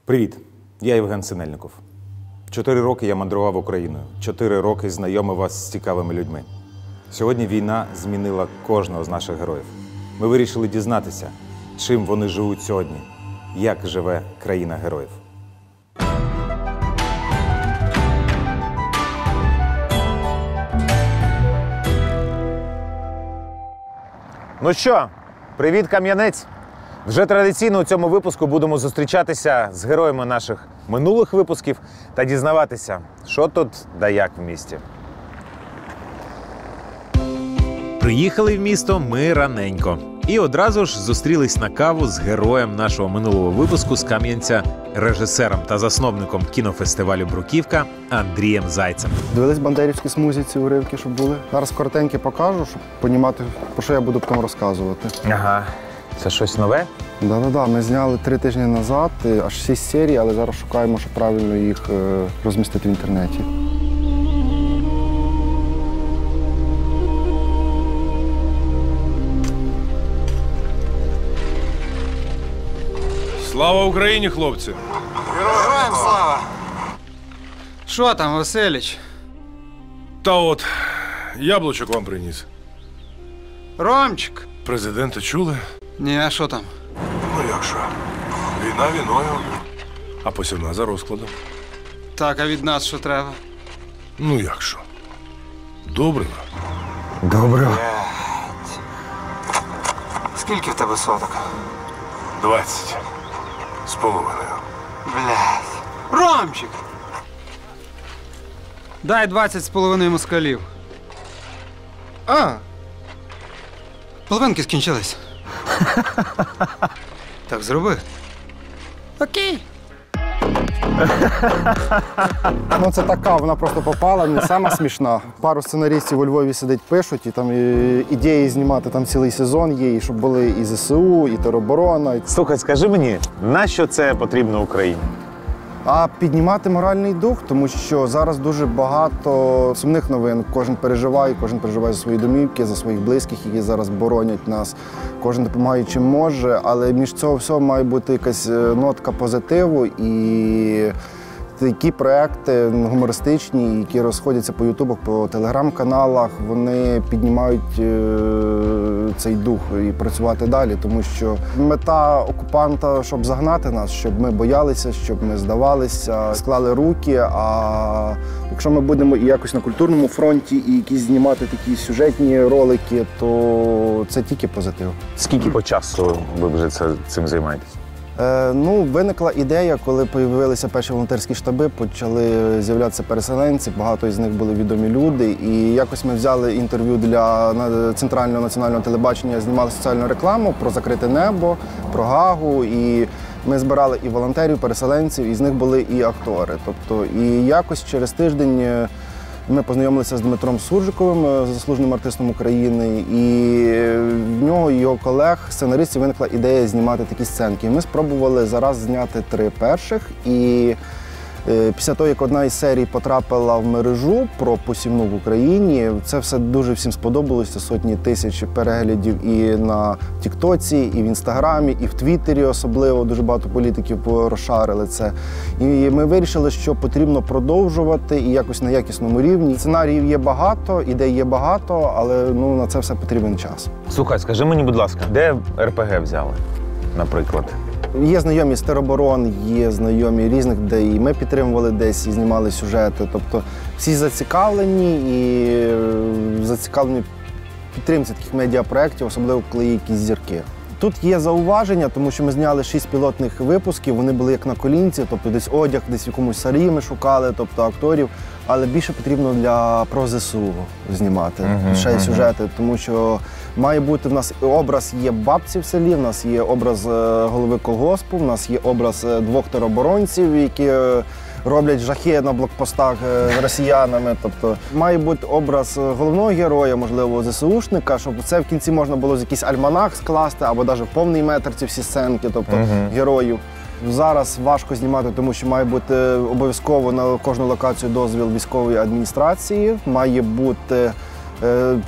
Привіт, я Євген Синельников. 4 роки я мандрував Україною, 4 роки знайомив вас з цікавими людьми. Сьогодні війна змінила кожного з наших героїв. Ми вирішили дізнатися, чим вони живуть сьогодні, як живе країна героїв. Ну що, привіт, Кам'янець! Вже традиційно у цьому випуску будемо зустрічатися з героями наших минулих випусків та дізнаватися, що тут да як в місті. Приїхали в місто ми раненько. І одразу ж зустрілись на каву з героєм нашого минулого випуску з Кам'янця, режисером та засновником кінофестивалю «Бруківка» Андрієм Зайцем. Дивились бандерівські смузі, ці уривки, щоб були. Зараз коротенькі покажу, щоб розуміти, про що я буду потім розказувати. Ага. Це щось нове? Да-да-да, ми зняли 3 тижні назад, аж 6 серій, але зараз шукаємо, щоб правильно їх розмістити в інтернеті. Слава Україні, хлопці! Героям слава! Що там, Василіч? Та от, яблучок вам приніс. Ромчик? Президента чули? Ні, а що там? Ну як що? Війна війною, а посівна за розкладом. Так, а від нас що треба? Ну як що? Добрива. Добре. Скільки в тебе соток? 20. З половиною. Блядь. Ромчик! Дай 20,5 москалів. А! Половинки скінчились. Так зроби. Окей. Ну це така, вона просто попала, не сама смішна. Пару сценарістів у Львові сидять, пишуть, і там ідеї знімати там цілий сезон є, і щоб були і ЗСУ, і тероборона. Слухай, скажи мені, нащо це потрібно Україні? А піднімати моральний дух, тому що зараз дуже багато сумних новин. Кожен переживає за свої домівки, за своїх близьких, які зараз боронять нас. Кожен допомагає чим може, але між цього всього має бути якась нотка позитиву і такі проекти гумористичні, які розходяться по ютубах, по телеграм-каналах, вони піднімають цей дух і працювати далі, тому що мета окупанта, щоб загнати нас, щоб ми боялися, щоб ми здавалися, склали руки, а якщо ми будемо і якось на культурному фронті і якісь знімати такі сюжетні ролики, то це тільки позитив. Скільки по часу ви вже цим займаєтесь? Ну, виникла ідея, коли з'явилися перші волонтерські штаби, почали з'являтися переселенці, багато із них були відомі люди. І якось ми взяли інтерв'ю для Центрального національного телебачення, знімали соціальну рекламу про закрите небо, про Гагу. І ми збирали і волонтерів, переселенців, і з них були і актори. Тобто, і якось через тиждень ми познайомилися з Дмитром Суржиковим, заслуженим артистом України, і в нього і його колег, сценаристів, виникла ідея знімати такі сценки. І ми спробували зараз зняти 3 перших, і після того, як одна із серій потрапила в мережу про посівну в Україні, це все дуже всім сподобалося, сотні тисяч переглядів і на Тіктоці, і в Інстаграмі, і в Твіттері особливо, дуже багато політиків розшарили це. І ми вирішили, що потрібно продовжувати і якось на якісному рівні. Сценаріїв є багато, ідей є багато, але на це все потрібен час. Слухай, скажи мені, будь ласка, де РПГ взяли, наприклад? Є знайомі з тероборон, є знайомі різних, де і ми підтримували десь, і знімали сюжети. Тобто всі зацікавлені і зацікавлені в підтримці таких медіапроєктів, особливо коли є якісь зірки. Тут є зауваження, тому що ми зняли 6 пілотних випусків, вони були як на колінці, тобто десь одяг, десь в якомусь сарі ми шукали, тобто акторів, але більше потрібно про ЗСУ знімати, ще й сюжети, тому що має бути в нас образ є бабці в селі, в нас є образ голови колгоспу, в нас є образ 2 тероборонців, які роблять жахи на блокпостах з росіянами. Тобто має бути образ головного героя, можливо, ЗСУшника, щоб це в кінці можна було з якийсь альманах скласти, або навіть в повний метр ці всі сценки, тобто героїв. Зараз важко знімати, тому що має бути обов'язково на кожну локацію дозвіл військової адміністрації, має бути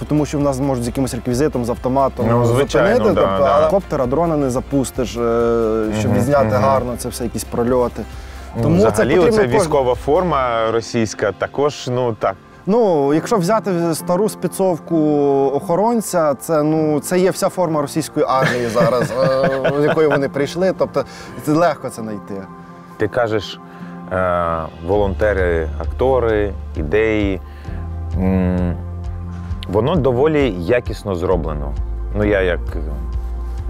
Тому що в нас можуть з якимось реквізитом, з автоматом Ну, звичайно, зупинити, да, да. але коптера, дрона не запустиш, щоб відзняти гарно, це все якісь прольоти. Тому Взагалі, потрібно оця кожен- військова форма російська також, ну так. Ну, якщо взяти стару спецовку охоронця, це є вся форма російської армії зараз, з якої вони прийшли. Тобто легко це знайти. Ти кажеш, волонтери, актори, ідеї. Воно доволі якісно зроблено. Ну, я як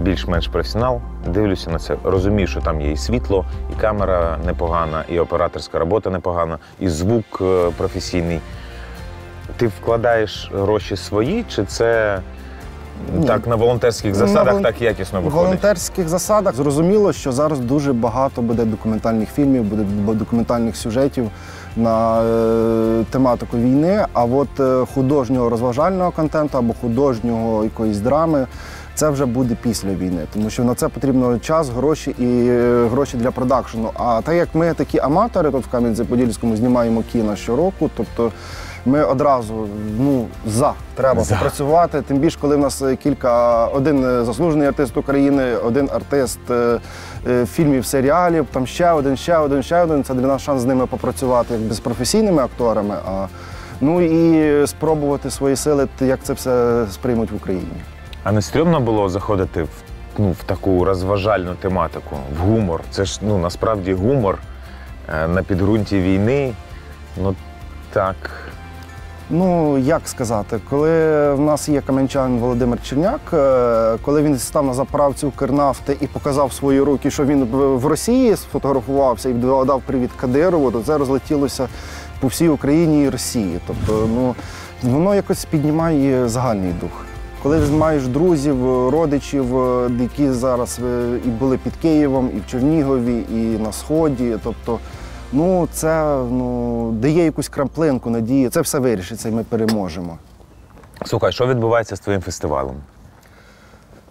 більш-менш професіонал дивлюся на це, розумію, що там є і світло, і камера непогана, і операторська робота непогана, і звук професійний. Ти вкладаєш гроші свої, чи це так на волонтерських засадах так якісно В виходить? волонтерських засадах зрозуміло, що зараз дуже багато буде документальних фільмів, буде документальних сюжетів на тематику війни, а от художнього розважального контенту або художнього якоїсь драми це вже буде після війни, тому що на це потрібно час, гроші і гроші для продакшену. А так як ми такі аматори тут в Кам'янці-Подільському знімаємо кіно щороку, тобто ми одразу треба попрацювати, тим більше, коли в нас один заслужений артист України, один артист фільмів, серіалів, там ще один. Це для нас шанс з ними попрацювати якби з професійними акторами, і спробувати свої сили, як це все сприймуть в Україні. А не стрьомно було заходити в таку розважальну тематику, в гумор? Це ж насправді гумор на підґрунті війни. Ну так. Ну, як сказати, коли в нас є кам'янчанин Володимир Черняк, коли він став на заправці Укрнафти і показав свої руки, що він в Росії сфотографувався і дав привіт Кадирову, то це розлетілося по всій Україні і Росії. Тобто, воно якось піднімає загальний дух. Коли маєш друзів, родичів, які зараз і були під Києвом, і в Чернігові, і на Сході, тобто, це дає якусь краплинку надії, це все вирішиться і ми переможемо. Слухай, що відбувається з твоїм фестивалем?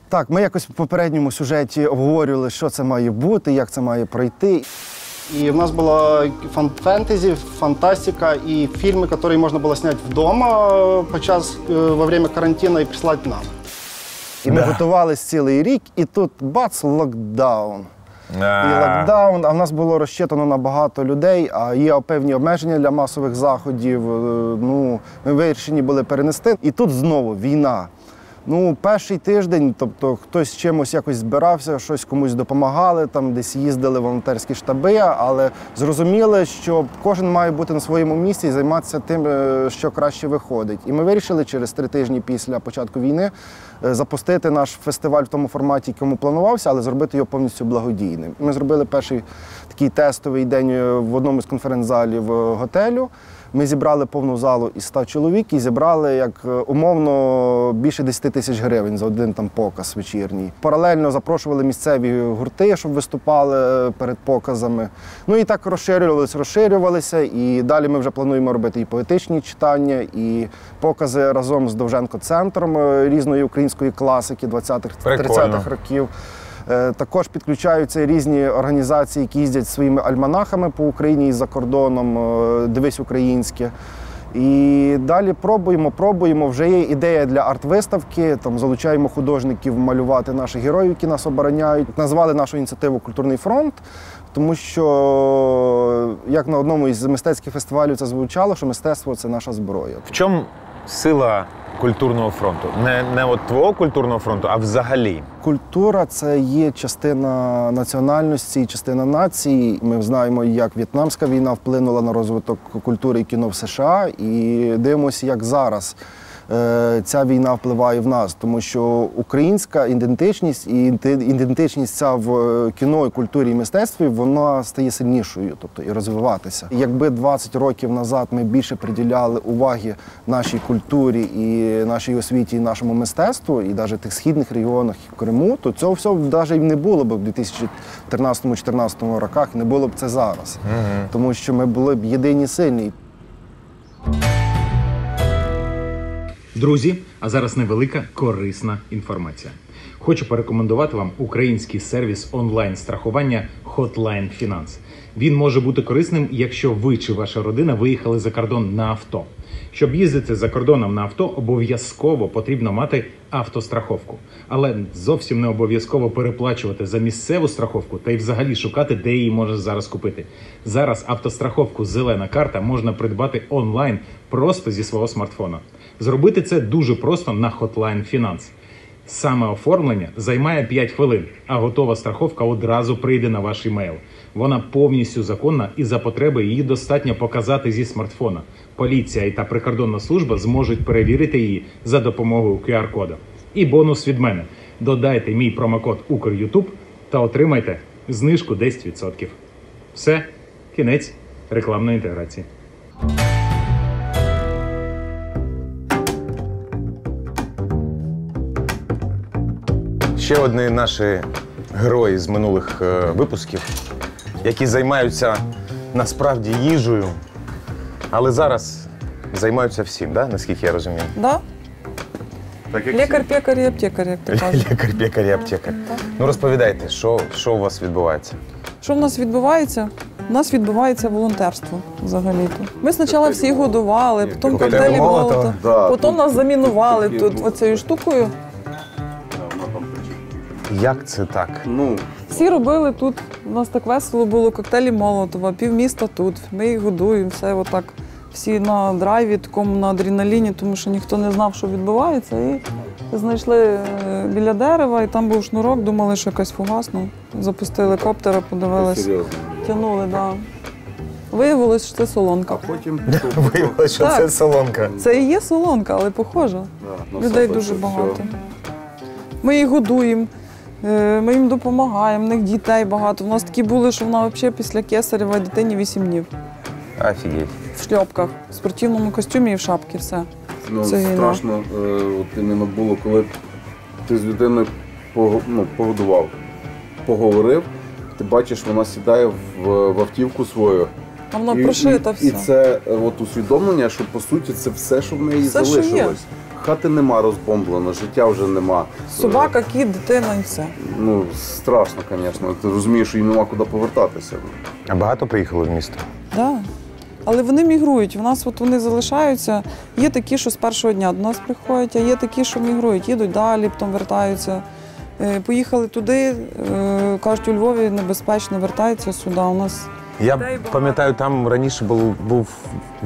Так, ми якось в попередньому сюжеті обговорювали, що це має бути, як це має пройти. І в нас була фантазі, фантастика і фільми, які можна було зняти вдома во время карантину і прислати нам. І ми готувалися цілий рік, і тут бац, локдаун. І локдаун, а в нас було розчитано на багато людей, а є певні обмеження для масових заходів. Ми вирішені були перенести. І тут знову війна. Перший тиждень, тобто хтось чимось якось збирався, щось комусь допомагали, там десь їздили волонтерські штаби, але зрозуміли, що кожен має бути на своєму місці і займатися тим, що краще виходить. І ми вирішили через 3 тижні після початку війни запустити наш фестиваль в тому форматі, якому планувався, але зробити його повністю благодійним. Ми зробили перший такий тестовий день в одному з конференц-залів готелю. Ми зібрали повну залу із 100 чоловік і зібрали, як умовно, більше 10 тисяч гривень за один показ вечірній. Паралельно запрошували місцеві гурти, щоб виступали перед показами. І так розширювалися, і далі ми вже плануємо робити і поетичні читання, і покази разом з Довженко-центром різної української класики 20-30-х років. Також підключаються різні організації, які їздять своїми альманахами по Україні і за кордоном, «Дивись українське». І далі пробуємо. Вже є ідея для арт-виставки, залучаємо художників малювати наших героїв, які нас обороняють. Назвали нашу ініціативу «Культурний фронт», тому що, як на одному із мистецьких фестивалів це звучало, що мистецтво – це наша зброя. В чому сила культурного фронту? Не от твого культурного фронту, а взагалі? Культура – це є частина національності, частина нації. Ми знаємо, як В'єтнамська війна вплинула на розвиток культури і кіно в США. І дивимося, як зараз ця війна впливає в нас. Тому що українська ідентичність і ідентичність ця в кіно, і культурі і мистецтві, вона стає сильнішою, тобто і розвиватися. Якби 20 років назад ми більше приділяли уваги нашій культурі і нашій освіті, і нашому мистецтву, і навіть в тих східних регіонах, і в Криму, то цього всього навіть і не було б в 2013-2014 роках, не було б це зараз. Тому що ми були б єдині сильні. Друзі, а зараз невелика корисна інформація. Хочу порекомендувати вам український сервіс онлайн-страхування Hotline Finance. Він може бути корисним, якщо ви чи ваша родина виїхали за кордон на авто. Щоб їздити за кордоном на авто, обов'язково потрібно мати автостраховку. Але зовсім не обов'язково переплачувати за місцеву страховку та й взагалі шукати, де її можна зараз купити. Зараз автостраховку «Зелена карта» можна придбати онлайн просто зі свого смартфона. Зробити це дуже просто на Hotline Finance. Саме оформлення займає 5 хвилин, а готова страховка одразу прийде на ваш імейл. Вона повністю законна і за потреби її достатньо показати зі смартфона. Поліція та прикордонна служба зможуть перевірити її за допомогою QR-коду. І бонус від мене. Додайте мій промокод UKRYOUTUBE та отримайте знижку 10%. Все, кінець рекламної інтеграції. Ще одні наші герої з минулих випусків, які займаються насправді їжею, але зараз займаються всім, да? Наскільки я розумію? Да? Лікар, пекар і аптекар, як ти кажеш. Лікар, пекар і аптекар. Ну розповідайте, що у вас відбувається? Що в нас відбувається? У нас відбувається волонтерство взагалі-то. Ми спочатку всіх годували, потім коктейлі Молотова, потім нас замінували тут оцією штукою. Як це так? Всі робили тут, у нас так весело було, коктейлі Молотова, півміста тут. Ми їх годуємо, все отак. Всі на драйві, такому на адреналіні, тому що ніхто не знав, що відбувається. І знайшли біля дерева, і там був шнурок, думали, що якась фугасна. Запустили коптера, подивились, тягнули, да. Виявилось, що це солонка. Виявилося, що це солонка. Це і є солонка, але похожа. Людей дуже багато. Ми їх годуємо, ми їм допомагаємо, в них дітей багато. У нас такі були, що вона взагалі після кесарева дитині 8 днів. Офігеть. В шльопках, в спортивному костюмі і в шапці, все. Ну, Це війна. страшно от іменно було, коли ти з людиною погодував, поговорив, ти бачиш, вона сідає в автівку свою. А вона прошита все. І це от усвідомлення, що по суті це все, що в неї Все, що залишилось. є. Хати нема розбомблено, життя вже нема. Собака, кіт, дитина і все. Ну, страшно, звісно. Ти розумієш, що їм нема куди повертатися. А багато приїхало в місто? Да. Але вони мігрують. У нас от вони залишаються. Є такі, що з першого дня до нас приходять, а є такі, що мігрують, їдуть далі, потім вертаються. Поїхали туди, кажуть, у Львові небезпечно, вертаються сюди. У нас Я пам'ятаю, там раніше був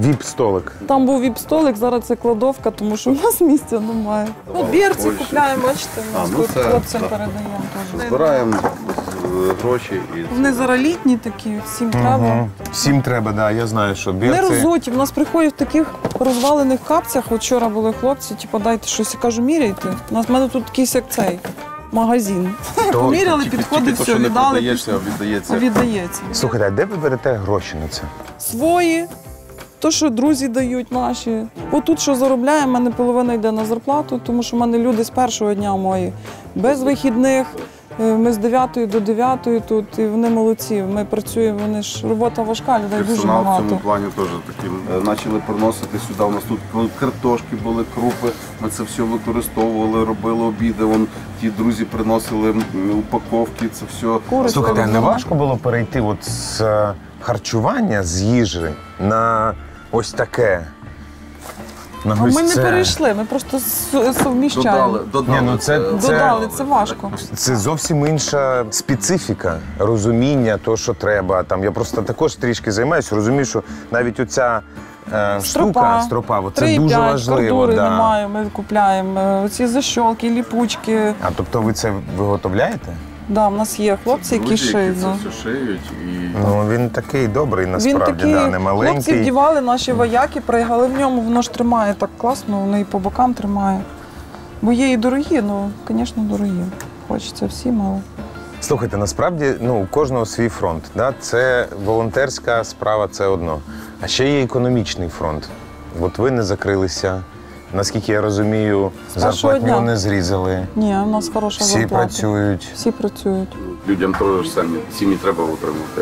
віп-столик. там був віп-столик, зараз це кладовка, тому що в нас місця немає. Ну, бірці купляємо, бачите, ми ну тут це, хлопцям так. передаємо теж. Збираємо гроші і Вони зараз літні такі, всім треба. Всім треба, да, я знаю, що Не розуті. В нас приходять в таких розвалених капцях. От вчора були хлопці, типу, дайте щось. Я кажу, міряйте. У мене тут якийсь як цей магазин. Поміряли, підходить, все, віддали. Віддається. Слухайте, а де ви берете гроші на це? Свої, то, що друзі дають наші. Отут, що заробляємо, в мене половина йде на зарплату, тому що в мене люди з першого дня мої, без вихідних. Ми з 9 до 9 тут, і вони молодці. Ми працюємо, вони ж робота важка, людей дуже персонал в багато. цьому плані теж таким. Почали приносити сюди. У нас тут картошки були, крупи. Ми це все використовували, робили обіди. Вон ті друзі приносили упаковки, це все. Кури Слухайте, а не робимо. важко було перейти от з харчування, з їжі на ось таке? На А ось ми не це? перейшли, ми просто совміщаємо. Додали. Ні, ну Додали, це важко. Це зовсім інша специфіка, розуміння того, що треба. Там я просто також трішки займаюся, розумію, що навіть оця стропа, це дуже важливо. Кордури Да. немає, ми купляємо. Оці защолки, ліпучки. А тобто ви це виготовляєте? Да, в нас є хлопці, які шиють. Це да. все шиють. І Ну він такий добрий, Він насправді, такий, да, не хлопці маленький. вдівали, наші вояки, пригали в ньому, воно ж тримає так класно, воно і по бокам тримає. Бо є і дорогі, ну, звісно, дорогі. Хочеться всім, але... Слухайте, насправді у кожного свій фронт. Да? Це волонтерська справа, це одно. А ще є економічний фронт. От ви не закрилися. Наскільки я розумію, першого зарплатню дня. не зрізали. Ні, у нас хороша Всі зарплата. працюють. Всі працюють. людям теж сім'ї треба утримувати.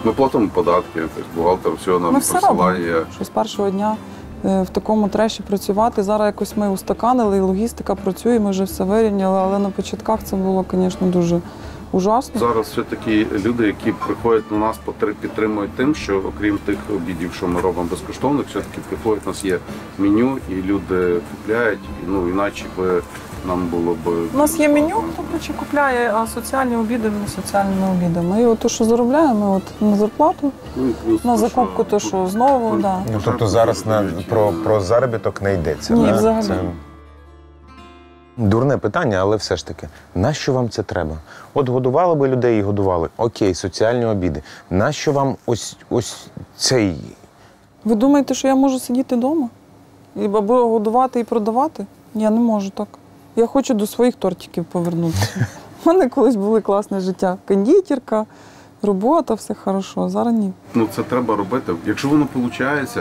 Ми платимо податки, бухгалтер все нам Ми все робимо. посилає. Що з першого дня в такому треші працювати. Зараз якось ми устаканили, і логістика працює, ми вже все вирівняли, але на початках це було, звісно, дуже Ужасно. Зараз все такі люди, які приходять на нас, підтримують тим, що окрім тих обідів, що ми робимо безкоштовно, все-таки приходять, у нас є меню, і люди купляють, ну іначе би нам було б... У нас є меню, хто хоче купляє, а соціальні обіди ми соціальними обідами. І от те, що заробляємо, от на зарплату, Ну, і плюс на те, закупку, то що знову, да. Ну, тобто зараз про заробіток не йдеться. Ні, да? взагалі. Дурне питання, але все ж таки, нащо вам це треба? От годували би людей і годували. Окей, соціальні обіди. Нащо вам ось цей... Ви думаєте, що я можу сидіти вдома? Або годувати і продавати? Я не можу так. Я хочу до своїх тортиків повернутися. У мене колись було класне життя. Кондитерка, робота, все хорошо. Зараз ні. Ну це треба робити. Якщо воно виходить...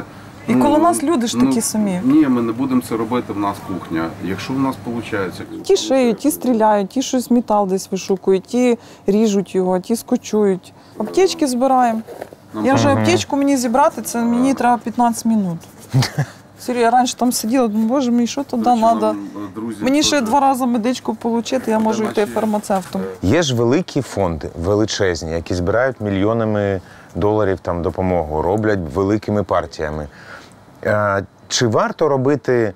І коло нас люди ж такі самі. Ні, ми не будемо це робити, в нас кухня. Якщо в нас виходить... Ті шиють, ті стріляють, ті щось метал десь вишукують, ті ріжуть його, ті скочують. Аптечки збираємо. Я вже аптечку мені зібрати, це мені треба 15 минут. Серйозно, я раніше там сиділа, думаю, боже мій, що туди треба? Мені ще 2 рази медичку отримати, я можу йти фармацевтом. Є ж великі фонди, величезні, які збирають мільйонами доларів там допомогу, роблять великими партіями. Чи варто робити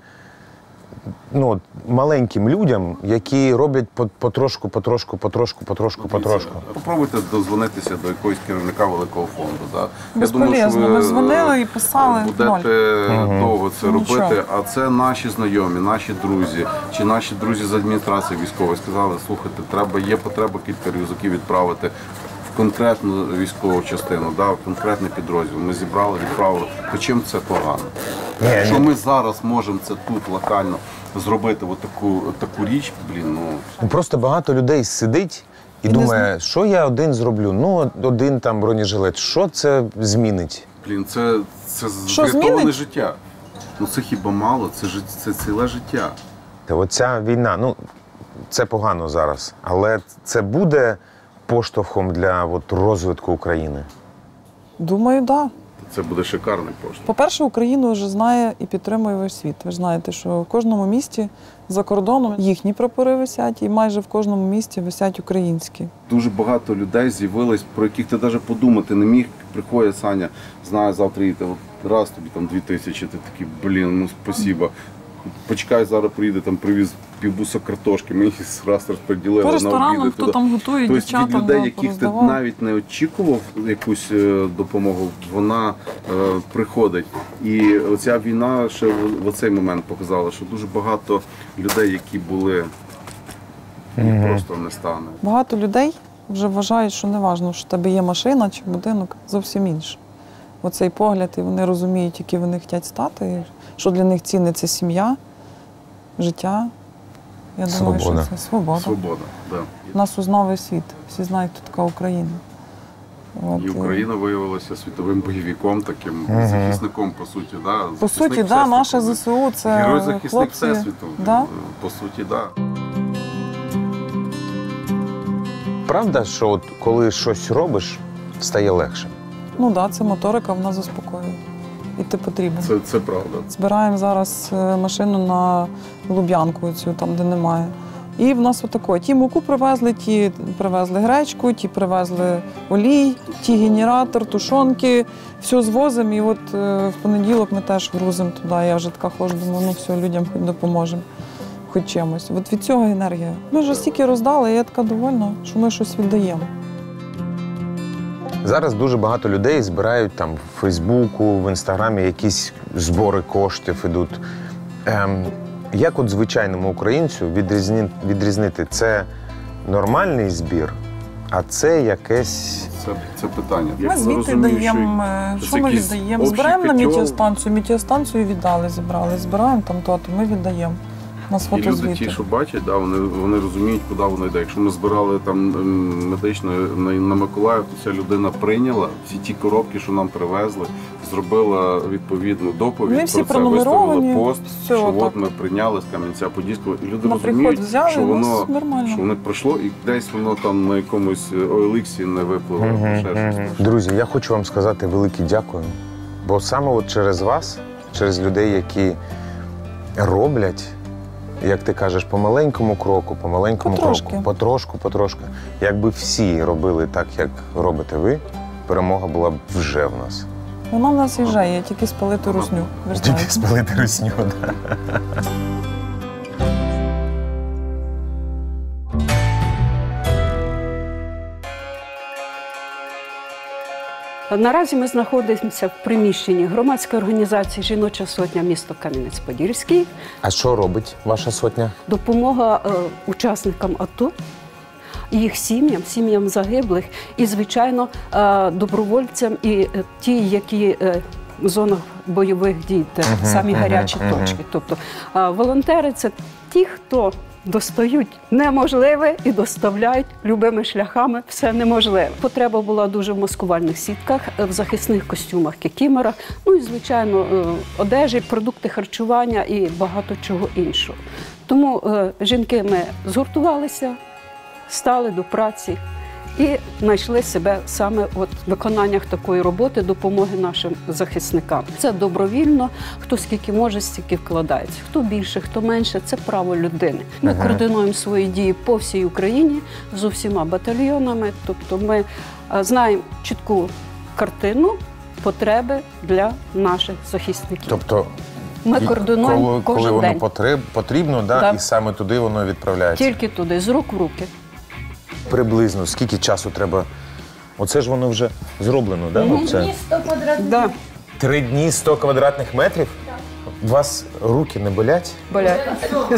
маленьким людям, які роблять потрошку? Попробуйте дозвонитися до якогось керівника великого фонду. Да? Безполезно. Ми дзвонили і писали. Будете довго це Нічого. робити, а це наші знайомі, наші друзі, чи наші друзі з адміністрації військової сказали, слухайте, є потреба кілька рюкзаків відправити в конкретну військову частину, да, в конкретний підрозділ. Ми зібрали, відправили. То чим це погано? Якщо ми зараз можемо це тут локально зробити таку річ, Просто багато людей сидить і думає, що я один зроблю? Один там бронежилет, що це змінить? Це врятоване змінить? життя. Це хіба мало? Це ціле життя. Оця війна, це погано зараз, але це буде поштовхом для розвитку України? Думаю, так. Да. Це буде шикарний поштовх. По-перше, Україну вже знає і підтримує весь світ. Ви ж знаєте, що в кожному місті за кордоном їхні прапори висять, і майже в кожному місті висять українські. Дуже багато людей з'явилось, про яких ти навіть подумати не міг. Приходить Саня, знає, завтра їде, раз тобі там 2000, ти такий, спасибо. Почекай, зараз приїде, там привіз півбуса картошки, ми їх раз розподілили по на ресторанам, обіди. хто там готує, дівчатам від людей, яких ти пороздавав. навіть не очікував якусь допомогу, вона приходить. І оця війна ще в цей момент показала, що дуже багато людей, які були, просто не стане. Багато людей вже вважають, що не важливо, що в тебе є машина чи будинок, зовсім інше. Оцей погляд, і вони розуміють, які вони хочуть стати, і що для них цінне – це сім'я, життя. Я думаю, що це свобода. Свобода, да. Нас узнав весь світ. Всі знають, хто така Україна. І Україна виявилася світовим бойовиком, таким захисником, по суті. Да? По суті, да, наше ЗСУ – це герой-захисник хлопці. Всесвіту. Да? По суті, да. Правда, що коли щось робиш, стає легше? Ну так, да, це моторика, вона заспокоює. І ти потрібен. Це правда. Збираємо зараз машину на Луб'янку, цю, там, де немає. І в нас отако. Ті муку привезли, ті привезли гречку, ті привезли олій, ті генератор, тушонки. Все звозимо. І от в понеділок ми теж грузимо туди. Я вже така ходжу, думаю, все, людям хоч допоможемо. Хоч чимось. От від цього енергія. Ми вже стільки роздали, і я така довольна, що ми щось віддаємо. Зараз дуже багато людей збирають там в Фейсбуку, в Інстаграмі якісь збори коштів ідуть. Як звичайному українцю відрізнити, це нормальний збір, а це якесь... Це питання. Ми звідти даємо, що ми віддаємо? Збираємо на метеостанцію віддали, зібрали. Збираємо там то-то, ми віддаємо. Нас і люди ті, що бачать, да, вони розуміють, куди воно йде. Якщо ми збирали там медично на Миколаїв, то ця людина прийняла всі ті коробки, що нам привезли, зробила відповідну доповідь, ми всі про це виставили пост, все, що так. от ми прийняли з Кам'янця-Подільського. І люди на розуміють, взяли, що воно нормально. пройшло і десь воно там на якомусь OLX не випливо. Друзі, я хочу вам сказати велике дякую, бо саме через вас, через людей, які роблять, як ти кажеш, по маленькому кроку, потрошку. Якби всі робили так, як робите ви, перемога була б вже в нас. Вона в нас і вже є, тільки спалити русню. Ви ж Тільки знаєте. спалити русню, так. Наразі ми знаходимося в приміщенні громадської організації «Жіноча сотня» місто Кам'янець-Подільський. А що робить ваша сотня? Допомога учасникам АТО, їх сім'ям загиблих і, звичайно, добровольцям і ті, які в зонах бойових дій, де самі гарячі точки. Тобто волонтери – це ті, хто достають неможливе і доставляють любими шляхами все неможливе. Потреба була дуже в маскувальних сітках, в захисних костюмах, кікіморах, ну і, звичайно, одежі, продукти харчування і багато чого іншого. Тому жінки ми згуртувалися, стали до праці і знайшли себе саме в виконаннях такої роботи, допомоги нашим захисникам. Це добровільно, хто скільки може, стільки вкладається. Хто більше, хто менше – це право людини. Ми координуємо свої дії по всій Україні з усіма батальйонами, тобто ми знаємо чітку картину потреби для наших захисників. Тобто, ми координуємо кожен коли день. воно потрібно, да, і саме туди воно відправляється? Тільки туди, з рук в руки. Приблизно, скільки часу треба? Оце ж воно вже зроблено, так? Да? 100 квадратних метрів. 3 дні 100 квадратних метрів? У вас руки не болять? Болять.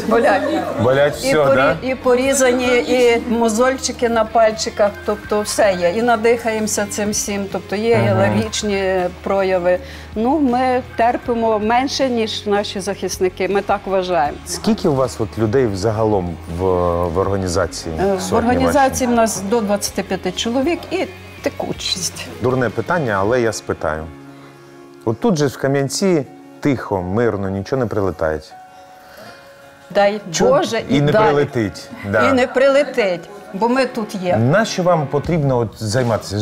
Болять. Болять все, так? Да? І порізані, і мозольчики на пальчиках, тобто все є. І надихаємося цим всім, тобто є алергічні прояви. Ну, ми терпимо менше, ніж наші захисники, ми так вважаємо. Скільки у вас людей взагалом в організації? В організації в нас до 25 чоловік і текучість. Дурне питання, але я спитаю. От тут же в Кам'янці тихо, мирно, нічого не прилетає. Дай Боже, і не далі. прилетить. Да. І не прилетить, бо ми тут є. Нащо вам потрібно займатися?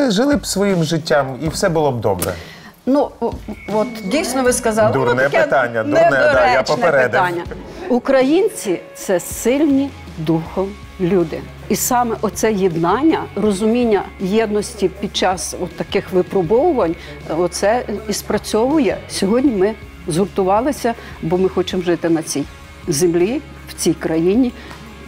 Жили б своїм життям і все було б добре. Ну, от дійсно ви сказали. Дурне таке питання, дурне, да, я попередив. питання. Українці – це сильні духом люди. І саме оце єднання, розуміння єдності під час таких випробовувань, оце і спрацьовує. Сьогодні ми згуртувалися, бо ми хочемо жити на цій землі, в цій країні,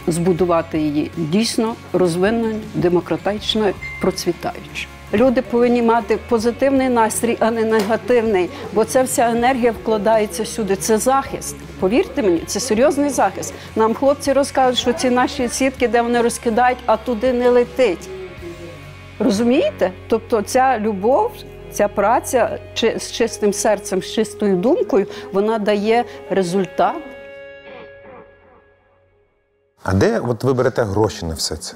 збудувати її дійсно розвиненою, демократичною, процвітаючою. Люди повинні мати позитивний настрій, а не негативний, бо ця вся енергія вкладається сюди. Це захист. Повірте мені, це серйозний захист. Нам хлопці розказують, що ці наші сітки, де вони розкидають, а туди не летить. Розумієте? Тобто ця любов, ця праця з чистим серцем, з чистою думкою, вона дає результат. А де ви берете гроші на все це?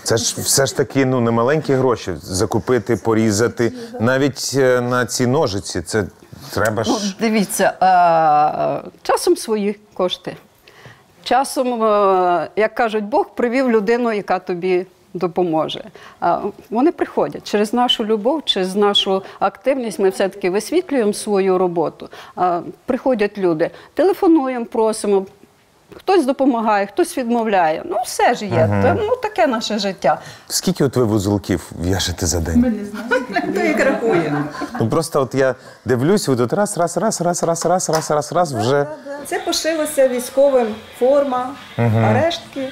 Це ж все ж таки не маленькі гроші. Закупити, порізати. Навіть на ці ножиці це треба ж... Ну, дивіться, часом свої кошти. Часом, як кажуть, Бог привів людину, яка тобі допоможе. Вони приходять через нашу любов, через нашу активність. Ми все-таки висвітлюємо свою роботу. Приходять люди, телефонуємо, просимо. Хтось допомагає, хтось відмовляє. Ну, все ж є. Ну, таке наше життя. Скільки ви вузолків в'яжете за день? Ми не знаємо. Хто їх рахує? Ну, просто я дивлюсь, ви тут раз, вже... Це пошилося військовим, форма, рештки.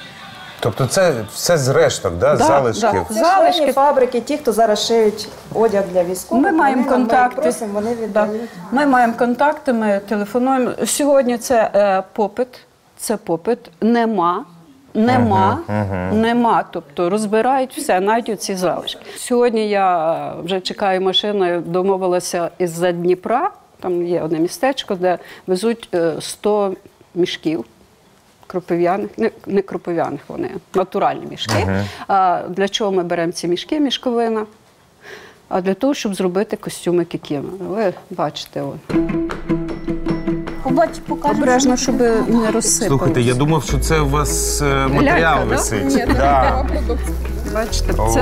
Тобто це все з решток, да? Залишків? Це швейні фабрики, ті, хто зараз шиють одяг для військових. Ми маємо контакти. Просимо, вони віддають. Ми маємо контакти, ми телефонуємо. Сьогодні це попит. Це попит. Нема. Тобто розбирають все, навіть оці залишки. Сьогодні я вже чекаю машиною, домовилася із-за Дніпра. Там є одне містечко, де везуть 100 мішків кропив'яних, не кропив'яних вони, натуральні мішки. Для чого ми беремо ці мішки, мішковина? А для того, щоб зробити костюми кікіми. Ви бачите. Обережно, щоб не розсипалося. Слухайте, я думав, що це у вас матеріал висить. Ні, да. Бачите, це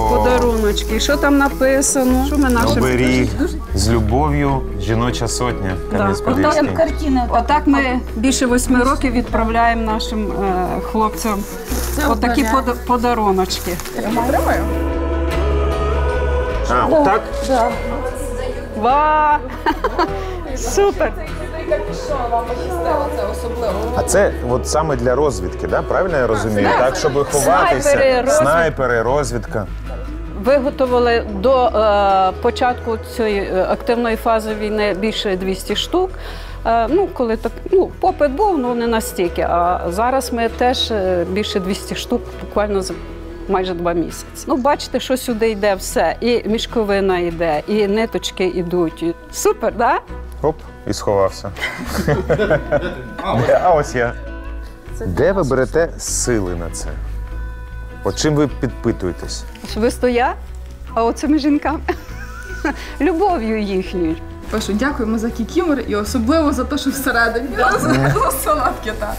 подаруночки. Що там написано? Що ми нашим... Оберіг з любов'ю, жіноча сотня. Кам'янець-Подільський. Отак ми більше 8 років відправляємо нашим хлопцям отакі подаруночки. А, отак? Так. Ва! Супер! А це от саме для розвідки, да? Правильно я розумію? Так, щоб ховатися. Снайпери, розвідка. Виготовили до початку цієї активної фази війни більше 200 штук. Коли так, попит був, не настільки. А зараз ми теж більше 200 штук буквально за майже 2 місяці. Бачите, що сюди йде все. І мішковина йде, і ниточки йдуть. Супер, так? Да? Оп, і сховався. А ось я. Де ви берете сили на це? От чим ви підпитуєтесь? Особисто я, а оцими жінками. Любов'ю їхньою. Пишу, дякуємо за кікімор і особливо за те, що всередині. Солодке, так.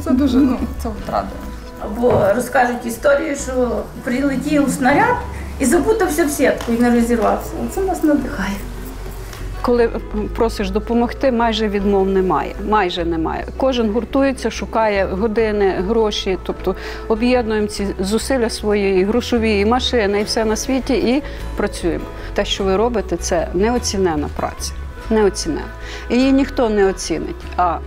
Це дуже, це радує. Або розкажуть історію, що прилетів снаряд і запутався в сітку і не розірвався. Це нас надихає. Коли просиш допомогти, майже відмов немає. Майже немає. Кожен гуртується, шукає години, гроші, тобто об'єднуємо ці зусилля своєї грошові машини і все на світі і працюємо. Те, що ви робите, це неоцінена праця. Неоцінена. Її ніхто не оцінить, а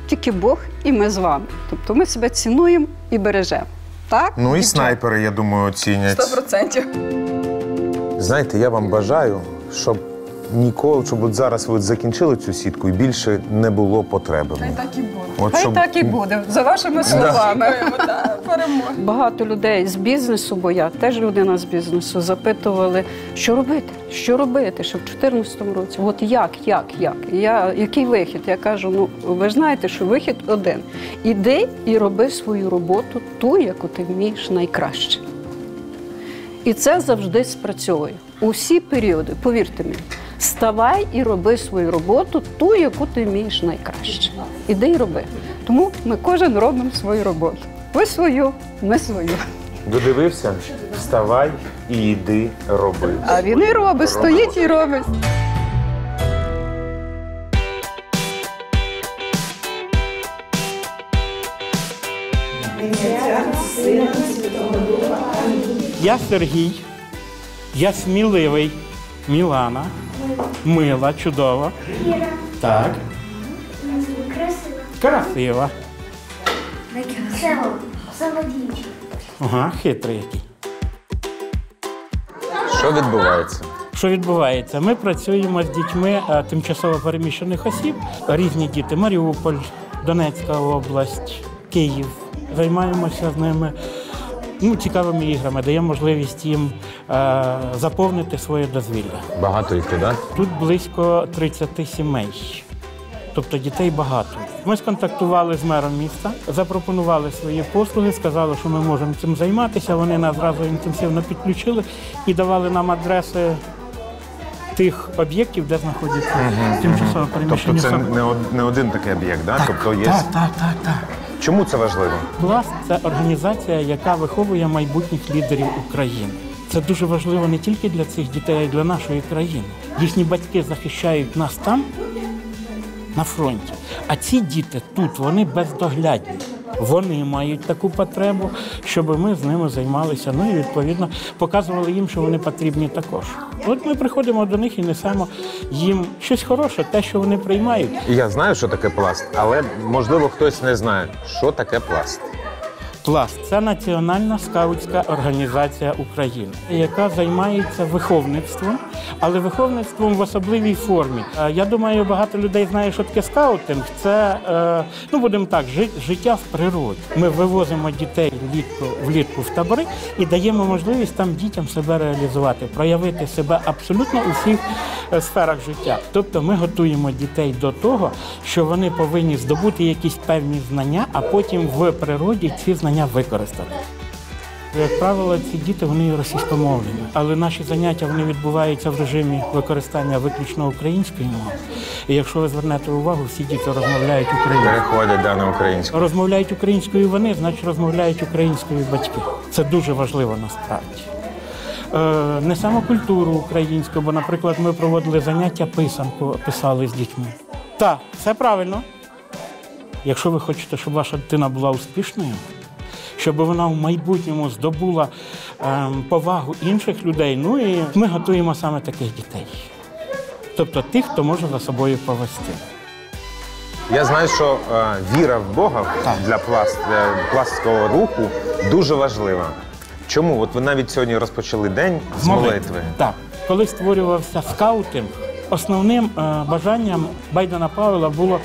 тільки Бог і ми з вами. Тобто ми себе цінуємо і бережемо. Так? Ну і снайпери, я думаю, оцінять. 100%. Знаєте, я вам бажаю, щоб ніколи, щоб от зараз ви закінчили цю сітку і більше не було потреби. Хай так і буде. Хай так і буде, за вашими словами. Багато людей з бізнесу, бо я теж людина з бізнесу, запитували, що робити, що в 2014 році. От як? Який вихід? Я кажу, ви ж знаєте, що вихід один. Іди і роби свою роботу ту, яку ти вмієш найкраще. І це завжди спрацьовує. У всі періоди, повірте мені. Вставай і роби свою роботу, ту, яку ти вмієш найкраще. Іди і роби. Тому ми кожен робимо свою роботу. Ви свою, ми свою. Додивився? Вставай і йди роби. А він і робить, стоїть і робить. Я Сергій, я сміливий, Мілана, мила, чудова. Так. Красива. Ага, хитрий який. Що відбувається? Що відбувається? Ми працюємо з дітьми тимчасово переміщених осіб. Різні діти. Маріуполь, Донецька область, Київ. Займаємося з ними цікавими іграми, даємо можливість їм заповнити своє дозвілля. Багато їх, так? Тут близько 30 сімей, тобто дітей багато. Ми сконтактували з мером міста, запропонували свої послуги, сказали, що ми можемо цим займатися. Вони нас зразу інтенсивно підключили і давали нам адреси тих об'єктів, де знаходяться тимчасово переміщені особи. Тобто це не один такий об'єкт, так? Тобто є... Так. Чому це важливо? Пласт – це організація, яка виховує майбутніх лідерів України. Це дуже важливо не тільки для цих дітей, а й для нашої країни. Їхні батьки захищають нас там, на фронті. А ці діти тут, вони бездоглядні. Вони мають таку потребу, щоб ми з ними займалися. І, відповідно, показували їм, що вони потрібні також. От ми приходимо до них і несемо їм щось хороше, те, що вони приймають. Я знаю, що таке пласт, але, можливо, хтось не знає, що таке пласт. Пласт – це Національна скаутська організація України, яка займається виховництвом, але виховництвом в особливій формі. Я думаю, багато людей знає, що таке скаутинг. Це, будемо так, життя в природі. Ми вивозимо дітей влітку в табори і даємо можливість там дітям себе реалізувати, проявити себе абсолютно у всіх сферах життя. Тобто ми готуємо дітей до того, що вони повинні здобути якісь певні знання, а потім в природі ці знання використати. Як правило, ці діти, вони російськомовні. Але наші заняття, вони відбуваються в режимі використання виключно української мови. І якщо ви звернете увагу, всі діти розмовляють українською. Переходять на українську. Розмовляють українською вони, значить розмовляють українською батьки. Це дуже важливо насправді. Не саме культуру українську, бо, наприклад, ми проводили заняття писанку, писали з дітьми. Так, все правильно. Якщо ви хочете, щоб ваша дитина була успішною, щоб вона в майбутньому здобула повагу інших людей, ну і ми готуємо саме таких дітей. Тобто тих, хто може за собою повести. Я знаю, що віра в Бога для пластового руху дуже важлива. Чому? От ви навіть сьогодні розпочали день з молитви. Так. Коли створювався скаутинг, основним бажанням Байдена Павела було,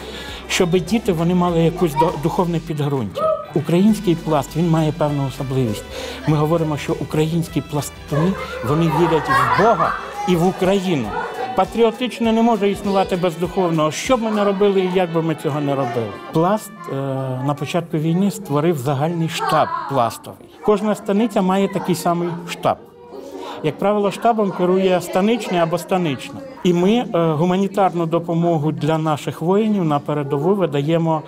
щоб діти вони мали якусь духовне підґрунтя. Український пласт, він має певну особливість. Ми говоримо, що українські пластуни, вони вірять в Бога і в Україну. Патріотично не може існувати без духовного. Що б ми не робили і як би ми цього не робили. Пласт на початку війни створив загальний штаб пластовий. Кожна станиця має такий самий штаб. Як правило, штабом керує станичний або станична. І ми гуманітарну допомогу для наших воїнів на передову видаємо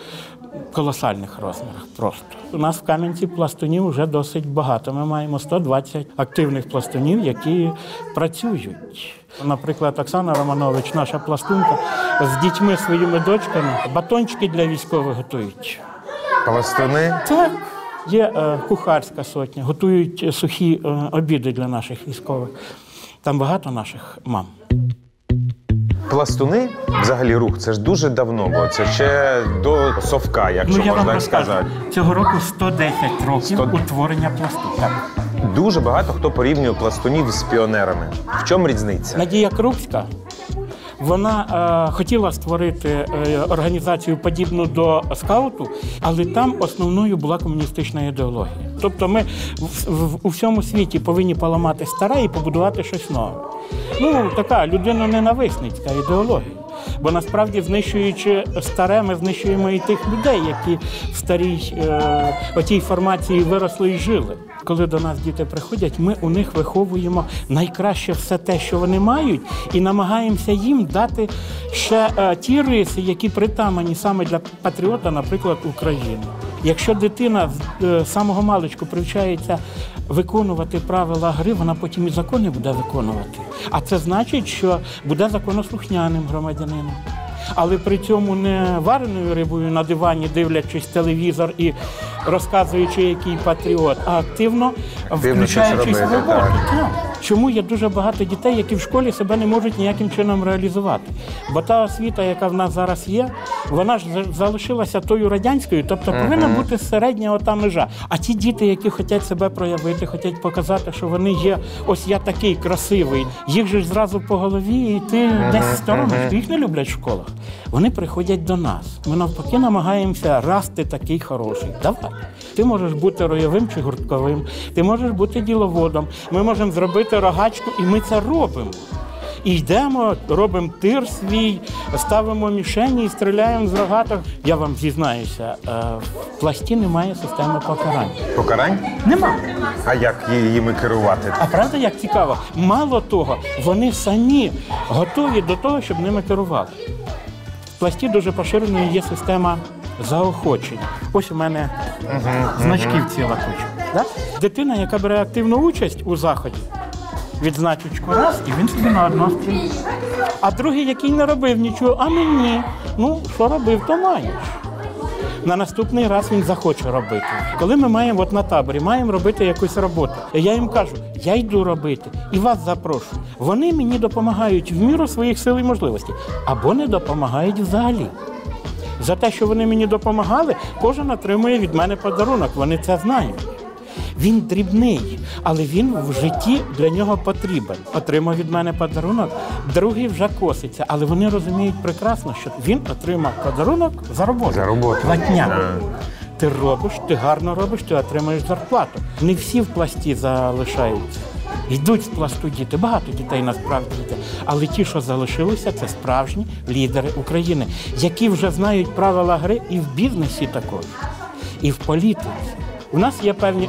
в колосальних розмірах просто. У нас в Кам'янці пластунів вже досить багато. Ми маємо 120 активних пластунів, які працюють. Наприклад, Оксана Романович, наша пластунка, з дітьми своїми дочками батончики для військових готують. Пластуни? Так. Є кухарська сотня, готують сухі обіди для наших військових. Там багато наших мам. Пластуни, взагалі рух, це ж дуже давно, бо це ще до Совка, якщо можна так сказати. Цього року 110 років утворення пласту. Так. Дуже багато хто порівнює пластунів з піонерами. В чому різниця? Надія Крупська, вона хотіла створити організацію подібну до скауту, але там основною була комуністична ідеологія. Тобто ми у всьому світі повинні поламати старе і побудувати щось нове. Ну, така людиноненависницька ідеологія. Бо насправді, знищуючи старе, ми знищуємо і тих людей, які в старій отій формації виросли і жили. Коли до нас діти приходять, ми у них виховуємо найкраще все те, що вони мають, і намагаємося їм дати ще ті риси, які притаманні саме для патріота, наприклад, України. Якщо дитина з самого маличку привчається виконувати правила гри, вона потім і закони буде виконувати. А це значить, що буде законослухняним громадянином. Але при цьому не вареною рибою на дивані, дивлячись телевізор і розказуючи, який патріот, а активно включаючись в роботу. Чому є дуже багато дітей, які в школі себе не можуть ніяким чином реалізувати? Бо та освіта, яка в нас зараз є, вона ж залишилася тою радянською, тобто повинна бути середня ота межа. А ті діти, які хочуть себе проявити, хочуть показати, що вони є, ось я такий красивий, їх же ж зразу по голові, і ти десь сторониш, їх не люблять в школах. Вони приходять до нас. Ми навпаки намагаємося, раз ти такий хороший, давай. Ти можеш бути ройовим чи гуртковим, ти можеш бути діловодом, ми можемо зробити рогачку, і ми це робимо. І йдемо, робимо тир свій, ставимо мішені і стріляємо з рогаток. Я вам зізнаюся, в пласті немає системи покарань. Покарань? Нема. А як їми керувати? А правда, як цікаво? Мало того, вони самі готові до того, щоб ними керували. В пласті дуже поширеною є система заохочення. Ось у мене значків ціла куча. Да? Дитина, яка бере активну участь у заході, відзначечку раз, і він собі на одно стрілить. А другий, який не робив нічого, а мені, ну, що робив, то маєш. На наступний раз він захоче робити. Коли ми маємо на таборі, маємо робити якусь роботу, я їм кажу, я йду робити і вас запрошую. Вони мені допомагають в міру своїх сил і можливостей, або не допомагають взагалі. За те, що вони мені допомагали, кожен отримує від мене подарунок, вони це знають. Він дрібний, але він в житті для нього потрібен. Отримав від мене подарунок, другий вже коситься, але вони розуміють прекрасно, що він отримав подарунок за роботу. За роботу. Платня. Ти робиш, ти гарно робиш, ти отримаєш зарплату. Не всі в пласті залишаються. Йдуть з пласту діти, багато дітей насправді йде. Але ті, що залишилися, це справжні лідери України, які вже знають правила гри і в бізнесі також, і в політиці. У нас є певні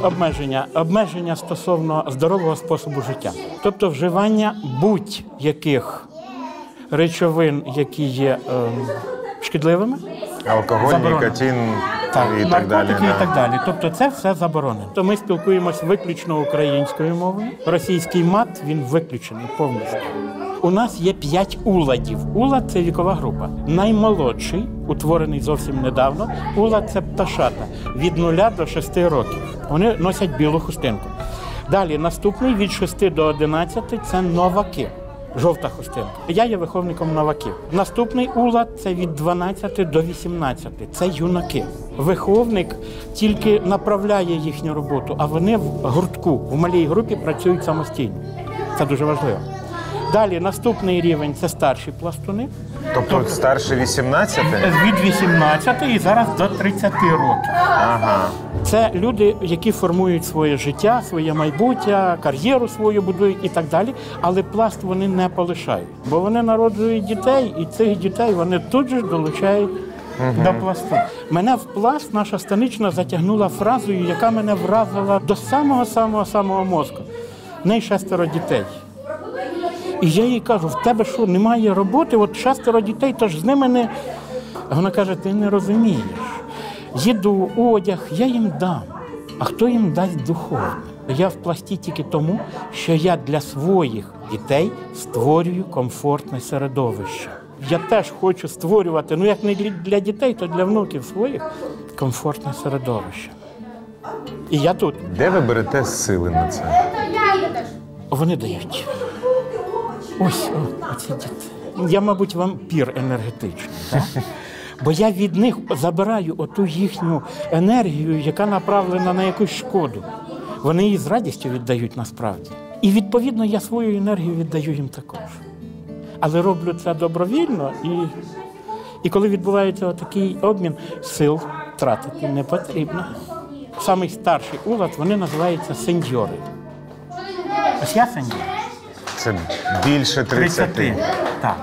обмеження стосовно здорового способу життя. Тобто вживання будь-яких речовин, які є шкідливими. Алкоголь, нікотин і так далі. Наркотики і так далі. Тобто це все заборонено. То ми спілкуємося виключно українською мовою. Російський мат, він виключений повністю. У нас є 5 уладів. Улад – це вікова група. Наймолодший, утворений зовсім недавно, улад – це пташата від 0 до 6 років. Вони носять білу хустинку. Далі наступний від 6 до 11 – це новаки. Жовта хустинка. Я є виховником новаків. Наступний улад – це від 12 до 18. Це юнаки. Виховник тільки направляє їхню роботу, а вони в гуртку, в малій групі працюють самостійно. Це дуже важливо. Далі наступний рівень – це старші пластуни. Тобто старше 18? Від 18 і зараз до 30 років. Ага. Це люди, які формують своє життя, своє майбуття, кар'єру свою будують і так далі, але пласт вони не полишають. Бо вони народжують дітей, і цих дітей вони тут же долучають до пласту. Мене в пласт наша станична затягнула фразою, яка мене вразила до самого мозку. В неї 6 дітей. І я їй кажу, в тебе що, немає роботи? От 6 дітей, тож з ними не... А вона каже, ти не розумієш. Їду, одяг, я їм дам. А хто їм дасть духовне? Я в пласті тільки тому, що я для своїх дітей створюю комфортне середовище. Я теж хочу створювати, ну як не для дітей, то для внуків своїх, комфортне середовище. І я тут. Де ви берете сили на це? Вони дають. Ось, оці діти. Я, мабуть, вампір енергетичний. Так? Бо я від них забираю оту їхню енергію, яка направлена на якусь шкоду. Вони її з радістю віддають насправді. І, відповідно, я свою енергію віддаю їм також. Але роблю це добровільно, і коли відбувається такий обмін, сил тратити не потрібно. Самий старший улад, вони називаються сеньори. Ось я сеньор. Це більше 30. Так.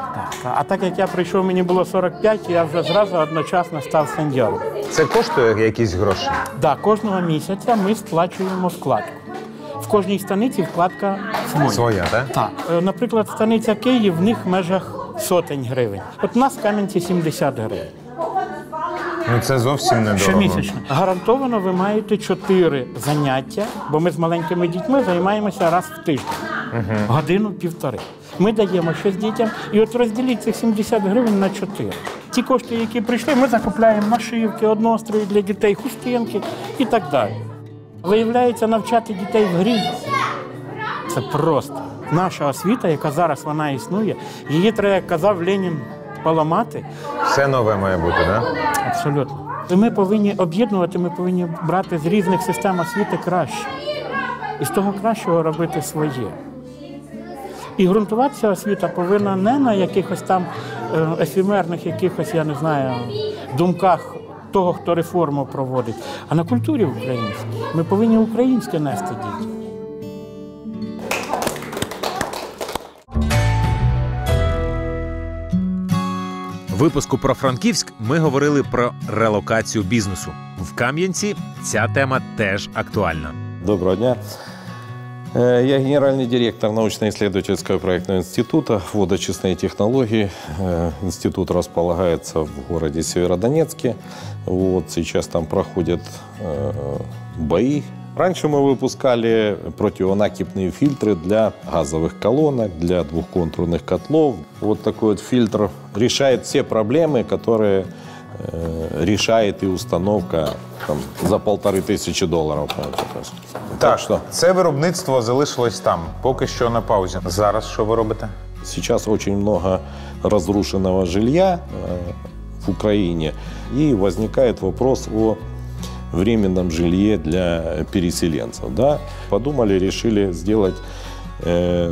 А так як я прийшов, мені було 45, я вже зразу одночасно став сеньором. Це коштує якісь гроші? Так, кожного місяця ми сплачуємо вкладку. В кожній станиці вкладка своя. Своя, так? Так. Наприклад, станиця Київ, в них в межах сотень гривень. От у нас в Кам'янці 70 гривень. Ну це зовсім недорого. Щомісячно. Гарантовано ви маєте 4 заняття, бо ми з маленькими дітьми займаємося раз в тиждень. Годину-півтори. Ми даємо щось дітям, і от розділіть цих 70 гривень на 4. Ті кошти, які прийшли, ми закупляємо нашивки, однострої для дітей, хустинки і так далі. Виявляється, навчати дітей в грі – це просто. Наша освіта, яка зараз вона існує, її треба, як казав Ленін, поламати. Все нове має бути, так? Абсолютно. І ми повинні об'єднувати, ми повинні брати з різних систем освіти краще. І з того кращого робити своє. І ґрунтуватися освіта повинна не на якихось там ефемерних, якихось, я не знаю, думках того, хто реформу проводить, а на культурі українській. Ми повинні українське нести дітям. В випуску про Франківськ ми говорили про релокацію бізнесу. В Кам'янці ця тема теж актуальна. Доброго дня. Я генеральный директор научно-исследовательского проектного института водоочистной технологии. Институт располагается в городе Северодонецке. Сейчас там проходят бои. Раньше мы выпускали противонакипные фильтры для газовых колонок, для двухконтурных котлов. Вот такой вот фильтр решает все проблемы, которые решает и установка там, за $1500. Так, що це виробництво залишилось там, поки що на паузі. Зараз що ви робите? Сейчас очень много разрушенного жилья в Украине, и возникает вопрос о временном жилье для переселенцев. Да? Подумали, решили сделать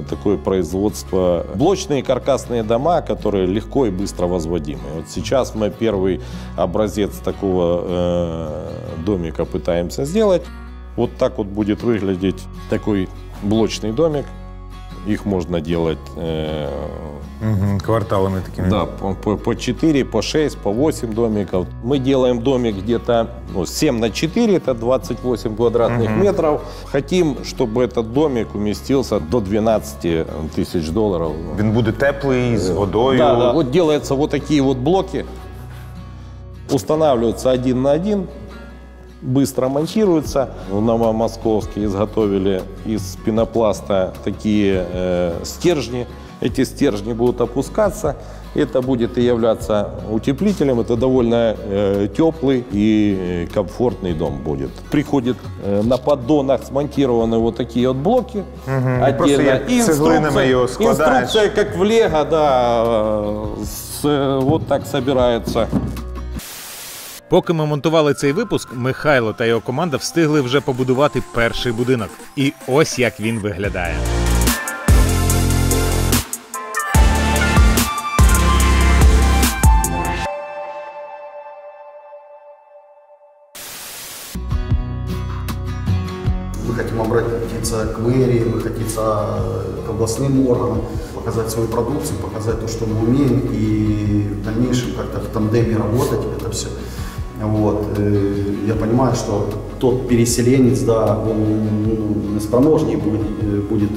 такое производство. Блочные каркасные дома, которые легко и быстро возводимы. Вот сейчас мы первый образец такого домика пытаемся сделать. Вот так вот будет выглядеть такой блочный домик. Их можно делать кварталами такими. Да, по 4, по 6, по 8 домиков. Мы делаем домик где-то 7 на 4, это 28 квадратных метров. Хотим, чтобы этот домик уместился до 12 тысяч долларов. Він буде теплий, з водою. Да, вот делаются вот такие вот блоки, устанавливаются один на один, быстро монтируются. В Новомосковске изготовили из пенопласта такие стержни. Эти стержни будут опускаться. Это будет и являться утеплителем. Это довольно теплый и комфортный дом будет. Приходит на поддонах смонтированы вот такие вот блоки. Отдельно. Инструкция, как в Лего, да, вот так собирается. Поки ми монтували цей випуск, Михайло та його команда встигли вже побудувати перший будинок. І ось як він виглядає. Мы хотим обратиться к мэрии, мы хотим к областным органам, показать свою продукцию, показать то, что мы умеем, и в дальнейшем как-то в тандеме работать это все. Вот. Я понимаю, что тот переселенец, да, он неспроможний будет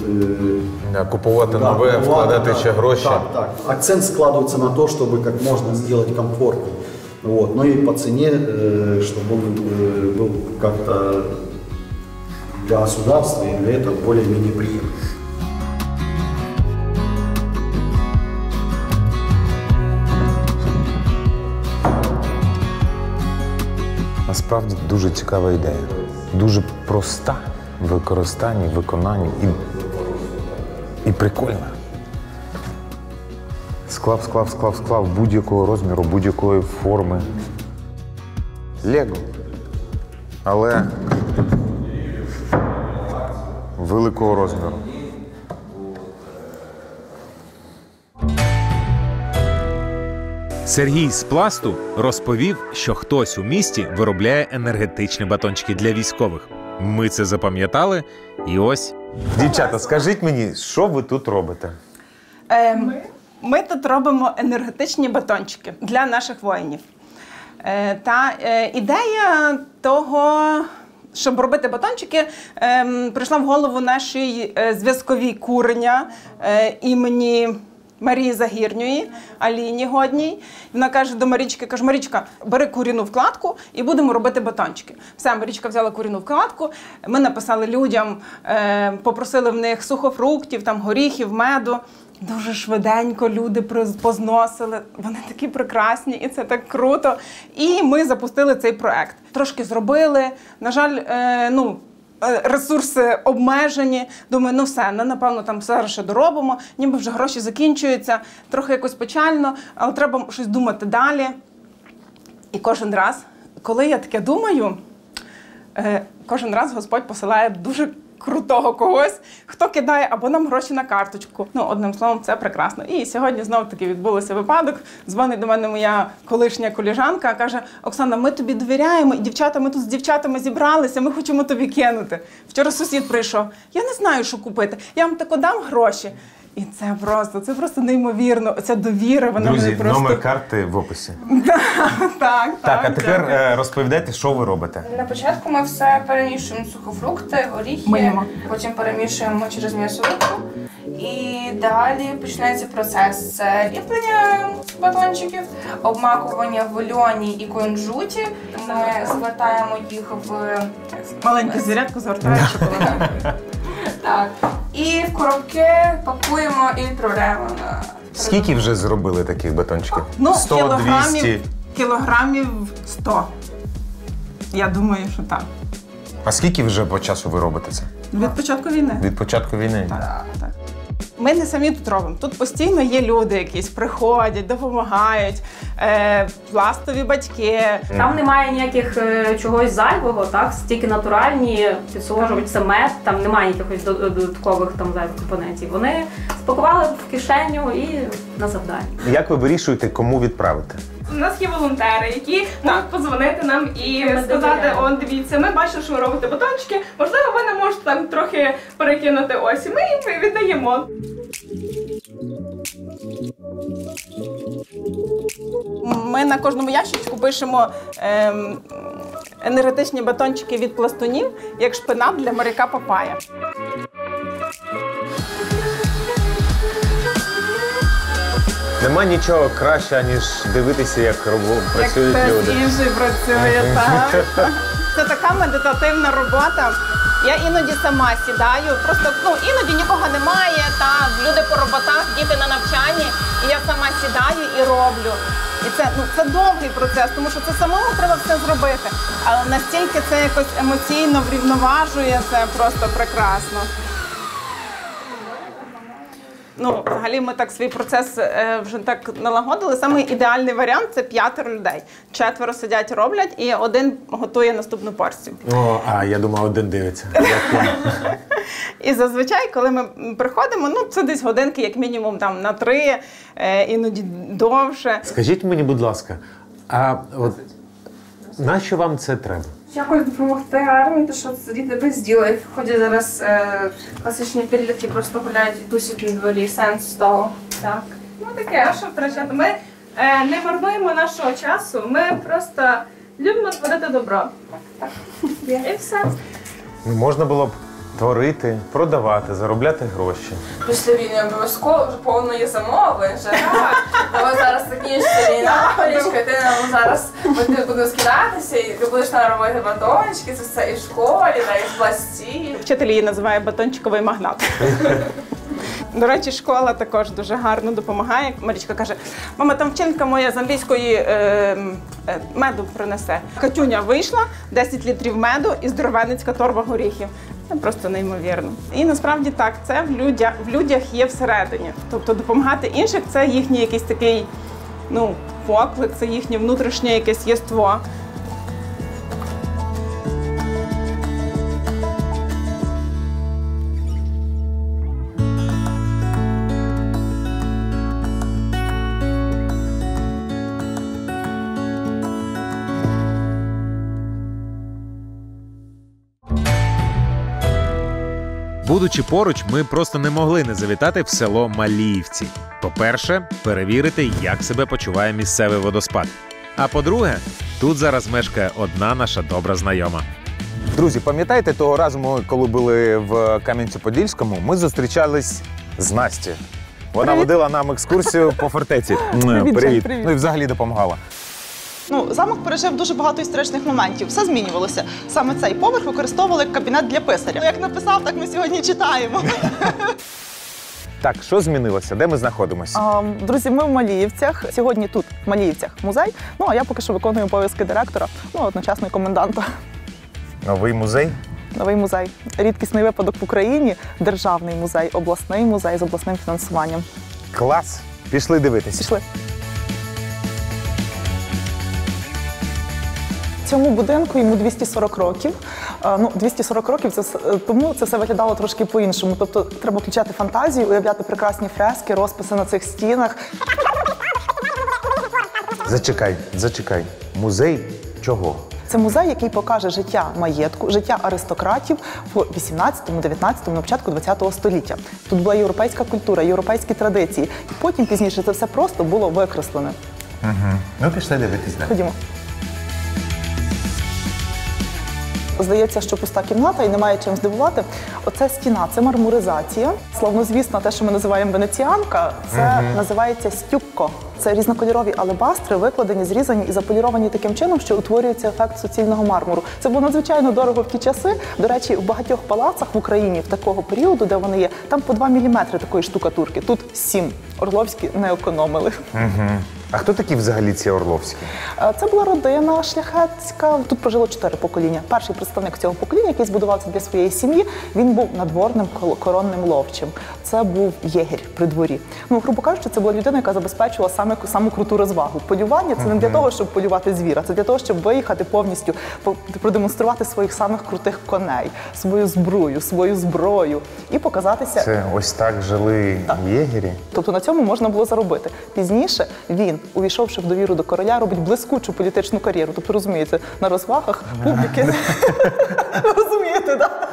купувати нове, вкладати ще гроші. Так. Акцент складывается на то, чтобы как можно сделать комфортнее. Вот. Но и по цене, чтобы он был как-то для государства и для этого более-менее приемлемо. Насправді дуже цікава ідея. Дуже проста в використанні, виконанні і прикольна. Склав будь-якого розміру, будь-якої форми. Лего. Але великого розміру. Сергій з Пласту розповів, що хтось у місті виробляє енергетичні батончики для військових. Ми це запам'ятали, і ось. Дівчата, скажіть мені, що ви тут робите? Ми тут робимо енергетичні батончики для наших воїнів. Ідея того, щоб робити батончики, прийшла в голову нашій зв'язковій куреня імені Марії Загірньої, Аліні Годній. Вона каже до Марічки, каже: Марічка, бери куряну вкладку і будемо робити батончики. Все, Марічка взяла куряну вкладку, ми написали людям, попросили в них сухофруктів, там, горіхів, меду. Дуже швиденько люди позносили, вони такі прекрасні, і це так круто. І ми запустили цей проект. Трошки зробили, на жаль, ресурси обмежені. Думаю, все, напевно, там зараз ще доробимо, ніби вже гроші закінчуються, трохи якось печально, але треба щось думати далі. І кожен раз, коли я таке думаю, кожен раз Господь посилає дуже крутого когось, хто кидає або нам гроші на карточку. Одним словом, це прекрасно. І сьогодні знову-таки відбувся випадок. Дзвонить до мене моя колишня колежанка, каже: Оксана, ми тобі довіряємо, і дівчата, ми тут з дівчатами зібралися, ми хочемо тобі кинути. Вчора сусід прийшов: я не знаю, що купити, я вам тако дам гроші. І це просто неймовірно. Оця довіра, вона Друзі, мене просто... номер карти в описі. Так, а тепер розповідайте, що ви робите. На початку ми все перемішуємо: сухофрукти, горіхи, потім перемішуємо через м'ясорубку. І далі починається процес: це ліплення батончиків, обмакування в льоні і кунжуті. Ми звертаємо їх в маленьку зарядку, завертаємо шоколадом. Так. І в коробки пакуємо і відправляємо на... Скільки вже зробили таких батончиків? 100, 200? Кілограмів 100. Я думаю, що так. А скільки вже по часу ви робите це? Від початку війни. Від початку війни? Так. Ми не самі тут робимо. Тут постійно є люди якісь, приходять, допомагають, пластові батьки. Там немає ніяких чогось зайвого, так? Тільки натуральні, підсолоджувач, це мед, там немає якихось додаткових там зайвих компонентів. Вони спакували в кишеню і на завдання. Як ви вирішуєте, кому відправити? У нас є волонтери, які можуть подзвонити нам і сказати, о, дивіться, ми бачили, що ви робите батончики, можливо, ви не можете там трохи перекинути ось, і ми їм віддаємо. Ми на кожному ящичку пишемо енергетичні батончики від пластунів, як шпинат для моряка Папая. Нема нічого краще, ніж дивитися, як працюють люди. Як інший працює, так. Це така медитативна робота. Я іноді сама сідаю, просто іноді нікого немає, люди по роботах, діти на навчанні, і я сама сідаю і роблю. І це довгий процес, тому що це самому треба все зробити. Але настільки це якось емоційно врівноважує, це просто прекрасно. Взагалі ми так свій процес вже так налагодили. Саме ідеальний варіант – це 5 людей. 4 сидять, роблять, і 1 готує наступну порцію. Я думав, 1 дивиться. І зазвичай, коли ми приходимо, це десь годинки, як мінімум, на 3, іноді довше. Скажіть мені, будь ласка, а нащо вам це треба? Якось допомогти армії, тому що діти без діла. Ходять зараз класичні підлітки, просто гуляють і тусять на дворі, сенс того. Так. Таке, що втрачати. Ми не марнуємо нашого часу, ми просто любимо творити добро. Так. І все. Можна було б творити, продавати, заробляти гроші. Після війни обов'язково вже повно є замовлень. Ось зараз закінчиться війна, Полічка, ти нам зараз будемо скидатися, і ти будеш на робити батончики, це все і в школі, і в пласті. Вчитель її називає батончиковий магнат. До речі, школа також дуже гарно допомагає. Марічка каже, мама, там вчителька моя з англійської меду принесе. Катюня вийшла, 10 літрів меду і здоровенницька торба горіхів. Це просто неймовірно. І насправді так, це в людях є всередині. Тобто допомагати інших – це їхній якийсь такий, поклик, це їхнє внутрішнє якесь єство. Будучи поруч, ми просто не могли не завітати в село Маліївці. По-перше, перевірити, як себе почуває місцевий водоспад. А по-друге, тут зараз мешкає одна наша добра знайома. Друзі, пам'ятаєте того разу, коли були в Кам'янці-Подільському, ми зустрічались з Настю. Вона водила нам екскурсію по фортеці. Привіт. І взагалі допомагала. Замок пережив дуже багато історичних моментів. Все змінювалося. Саме цей поверх використовували як кабінет для писаря. Як написав, так ми сьогодні читаємо. Так, що змінилося? Де ми знаходимося? Друзі, ми в Маліївцях. Сьогодні тут, в Маліївцях, музей. А я поки що виконую обов'язки директора, одночасно і коменданта. Новий музей? Новий музей. Рідкісний випадок в Україні. Державний музей, обласний музей з обласним фінансуванням. Клас! Пішли дивитися. Пішли. Цьому будинку йому 240 років. 240 років, тому це все виглядало трошки по-іншому. Тобто треба включати фантазію, уявляти прекрасні фрески, розписи на цих стінах. Зачекай. Музей чого? Це музей, який покаже життя маєтку, життя аристократів в 18-му, 19-му, на початку 20-го століття. Тут була європейська культура, європейські традиції. І потім пізніше це все просто було викреслене. Пішли дивитись. Ходімо. Здається, що пуста кімната і немає чим здивувати. Оце стіна, це мармуризація. Славнозвісна, те, що ми називаємо венеціанка, це називається стюкко. Це різнокольорові алебастри, викладені, зрізані і заполіровані таким чином, що утворюється ефект суцільного мармуру. Це було надзвичайно дорого в ті часи. До речі, в багатьох палацах в Україні в такого періоду, де вони є, там по 2 міліметри такої штукатурки. Тут 7. Орловські не економили. А хто такі взагалі ці Орловські? Це була родина шляхетська. Тут прожило 4 покоління. Перший представник цього покоління, який збудувався для своєї сім'ї, він був надворним коронним ловчим. Це був єгір при дворі. Грубо кажучи, це була людина, яка забезпечувала саму круту розвагу. Полювання – це не для того, щоб полювати звіра, це для того, щоб виїхати повністю, продемонструвати своїх самих крутих коней, свою зброю, свою зброю і показатися. Це ось так жили єгері? Тобто на цьому можна було заробити. Пізніше він він, увійшовши в довіру до короля, робить блискучу політичну кар'єру. Тобто, розумієте, на розвагах публіки. Розумієте, так?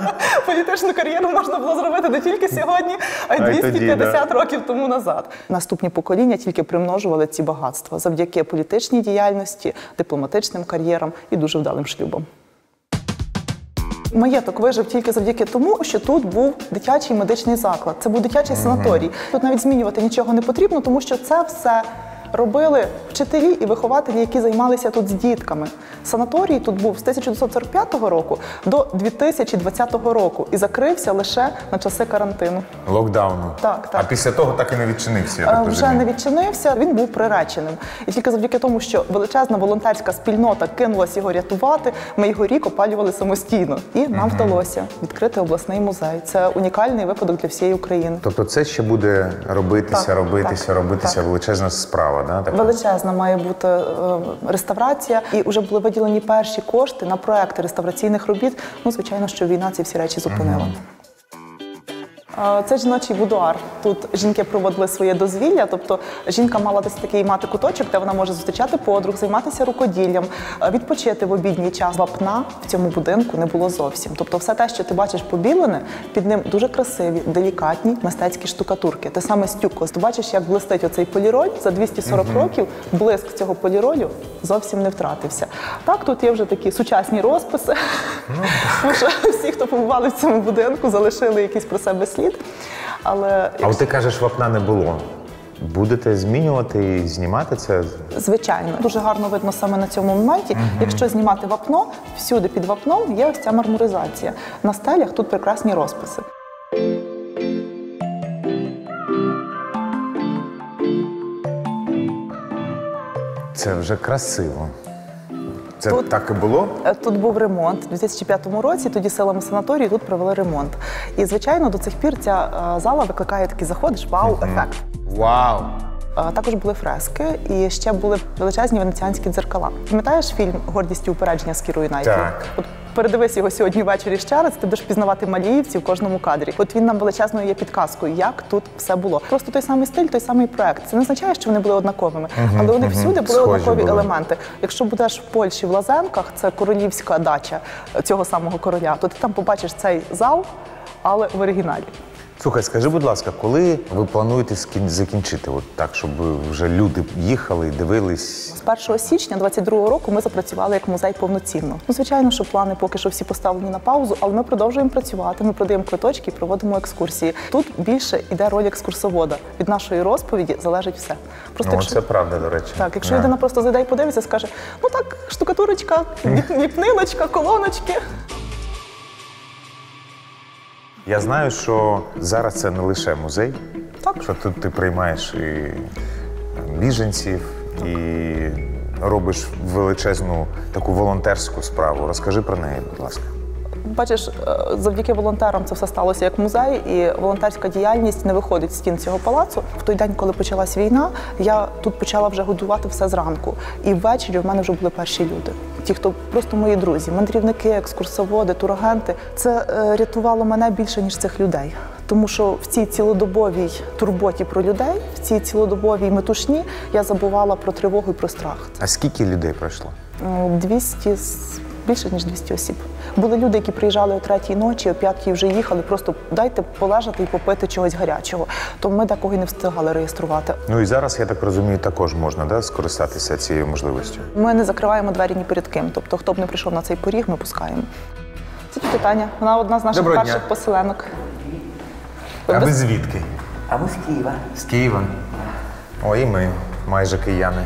Політичну кар'єру можна було зробити не тільки сьогодні, а й 250 років тому назад. Наступні покоління тільки примножували ці багатства завдяки політичній діяльності, дипломатичним кар'єрам і дуже вдалим шлюбам. Маєток вижив тільки завдяки тому, що тут був дитячий медичний заклад. Це був дитячий санаторій. Тут навіть змінювати нічого не потрібно, тому що це все робили вчителі і вихователі, які займалися тут з дітками. Санаторій тут був з 1945 року до 2020 року і закрився лише на часи карантину. Локдауну. Так, так. А після того так і не відчинився, я так Вже розумію. не відчинився, він був приреченим. І тільки завдяки тому, що величезна волонтерська спільнота кинулась його рятувати, ми його рік опалювали самостійно. І нам вдалося відкрити обласний музей. Це унікальний випадок для всієї України. Тобто це ще буде робитися, робитися величезна справа, да? Величезна має бути реставрація. І вже були виділені перші кошти на проекти реставраційних робіт. Ну, звичайно, що війна ці всі речі зупинила. Це жіночий будуар. Тут жінки проводили своє дозвілля, тобто жінка мала десь такий мати куточок, де вона може зустрічати подруг, займатися рукоділлям, відпочити в обідній час. Вапна в цьому будинку не було зовсім. Тобто все те, що ти бачиш побілене, під ним дуже красиві, делікатні мистецькі штукатурки. Те саме стюкко. Ти бачиш, як блистить оцей поліроль. За 240 років блиск цього поліролю зовсім не втратився. Так, тут є вже такі сучасні розписи. Тому що всі, хто побували в цьому будинку, залишили якийсь про себе слід. Але А от ти кажеш, вапна не було. Будете змінювати і знімати це? Звичайно. Дуже гарно видно саме на цьому моменті. Якщо знімати вапно, всюди під вапном є ось ця мармуризація. На стелях тут прекрасні розписи. Це вже красиво. Це тут, так і було? Тут був ремонт. У 2005 році тоді силами санаторію тут провели ремонт. І, звичайно, до цих пір ця зала викликає такий заходиш, вау-ефект. Вау! Також були фрески і ще були величезні венеціанські дзеркала. Пам'ятаєш фільм «Гордість і упередження» з Кірою Найтлі? Так. От передивись його сьогодні ввечері ще раз, ти будеш пізнавати маліївців в кожному кадрі. От він нам величезною є підказкою, як тут все було. Просто той самий стиль, той самий проект. Це не означає, що вони були однаковими, але вони всюди були однакові елементи. Якщо будеш в Польщі в Лазенках, це королівська дача цього самого короля, то ти там побачиш цей зал, але в оригіналі. Слухай, скажи, будь ласка, коли ви плануєте закінчити от так, щоб вже люди їхали і дивились? З 1 січня 2022 року ми запрацювали як музей повноцінно. Ну, звичайно, що плани поки що всі поставлені на паузу, але ми продовжуємо працювати, ми продаємо квиточки і проводимо екскурсії. Тут більше йде роль екскурсовода. Від нашої розповіді залежить все. Просто, це правда, до речі. Так, якщо людина просто зайде і подивиться, скаже, ну так, штукатурочка, віпниночка, колоночки. Я знаю, що зараз це не лише музей, що тут ти приймаєш і біженців, і робиш величезну таку волонтерську справу. Розкажи про неї, будь ласка. Бачиш, завдяки волонтерам це все сталося як музей, і волонтерська діяльність не виходить з стін цього палацу. В той день, коли почалась війна, я тут почала вже годувати все зранку. І ввечері в мене вже були перші люди. Ті, хто просто мої друзі, мандрівники, екскурсоводи, турагенти. Це рятувало мене більше, ніж цих людей. Тому що в цій цілодобовій турботі про людей, в цій цілодобовій метушні я забувала про тривогу і про страх. А скільки людей пройшло? 200, більше, ніж 200 осіб. Були люди, які приїжджали о 3-й ночі, о 5-й вже їхали, просто дайте полежати і попити чогось гарячого. То ми такого і не встигали реєструвати. Ну і зараз, я так розумію, також можна скористатися цією можливістю? Ми не закриваємо двері ні перед ким. Тобто, хто б не прийшов на цей поріг, ми пускаємо. Це Таня. Вона одна з наших перших поселенок. А ви звідки? А ми з Києва. З Києва. О, і ми майже кияни.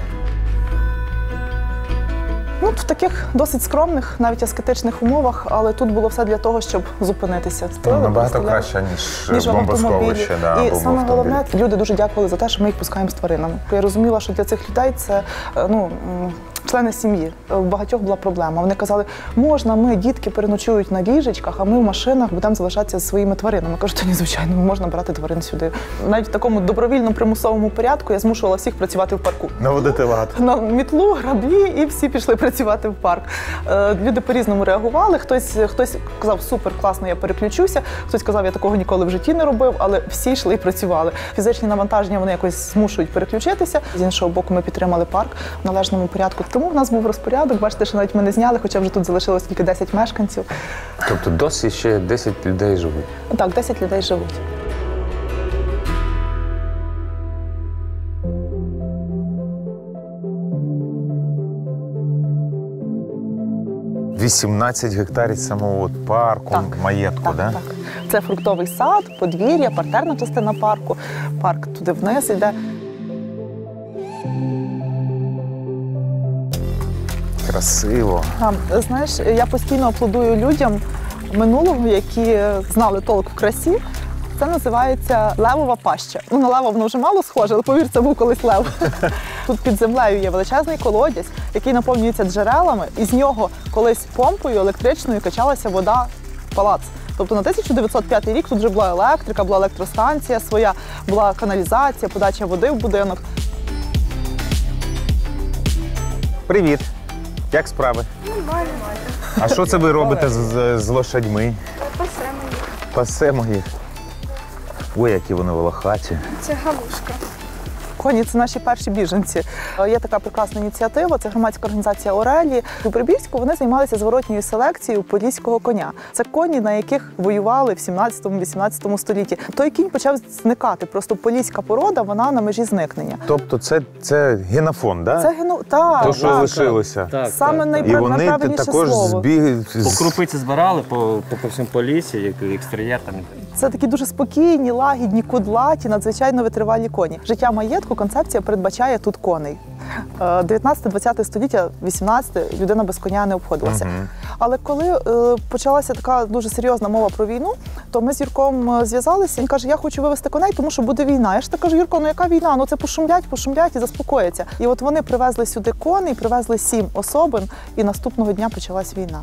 Ну, в таких досить скромних, навіть аскетичних умовах, але тут було все для того, щоб зупинитися. Набагато краще, ніж бомбосховище. І саме головне, люди дуже дякували за те, що ми їх пускаємо з тваринами. Я розуміла, що для цих людей це члени сім'ї. У багатьох була проблема. Вони казали, можна, ми, дітки, переночують на ліжечках, а ми в машинах будемо залишатися зі своїми тваринами. Кажу, то ні, звичайно, можна брати тварин сюди. Навіть в такому добровільному примусовому порядку я змушувала всіх працювати в парку. Наводити лад. На мітлу, граблі, і всі пішли працювати в парк. Люди по-різному реагували. Хтось казав, супер, класно, я переключуся. Хтось казав, я такого ніколи в житті не робив, але всі йшли і працювали. Фізичні навантаження вони якось змушують переключитися. З іншого боку, ми підтримали парк в належному порядку. Тому в нас був розпорядок. Бачите, що навіть ми не зняли, хоча вже тут залишилось тільки 10 мешканців. Тобто досі ще 10 людей живуть? Так, 10 людей живуть. – 18 гектарів самого парку, маєтку, так? Так. Це фруктовий сад, подвір'я, партерна частина парку. Парк туди вниз йде. Красиво. Знаєш, я постійно аплодую людям минулого, які знали толк в красі. Це називається левова паща. Ну, на лева воно вже мало схоже, але повір, це був колись лев. Тут під землею є величезний колодязь, який наповнюється джерелами, і з нього колись помпою електричною качалася вода в палац. Тобто на 1905 рік тут вже була електрика, була електростанція своя, була каналізація, подача води в будинок. Привіт! Як справи? Нормально. А що це ви робите з лошадьми? Пасемо їх. Пасемо їх. Ой, які вони волохаті. Це галушка. Коні – це наші перші біженці. Є така прекрасна ініціатива, це громадська організація «Орелі». У Прибільську вони займалися зворотньою селекцією поліського коня. Це коні, на яких воювали в 17-18 столітті. Той кінь почав зникати, просто поліська порода, вона на межі зникнення. Тобто це генофонд, так? Це так. То, що лишилося. Так, саме найправильніше слово. По крупиці збирали, по всьому полісі, як екстер'єр там. Це такі дуже спокійні, лагідні, кудлаті, надзвичайно витривалі коні. Життя маєтку концепція передбачає тут коней. 19-20 століття, 18 людина без коня не обходилася. Але коли почалася така дуже серйозна мова про війну, то ми з Юрком зв'язалися. Він каже, я хочу вивезти коней, тому що буде війна. Я ж так кажу, Юрко, ну яка війна? Ну це пошумлять і заспокояться. І от вони привезли сюди коней, привезли 7 особин, і наступного дня почалась війна.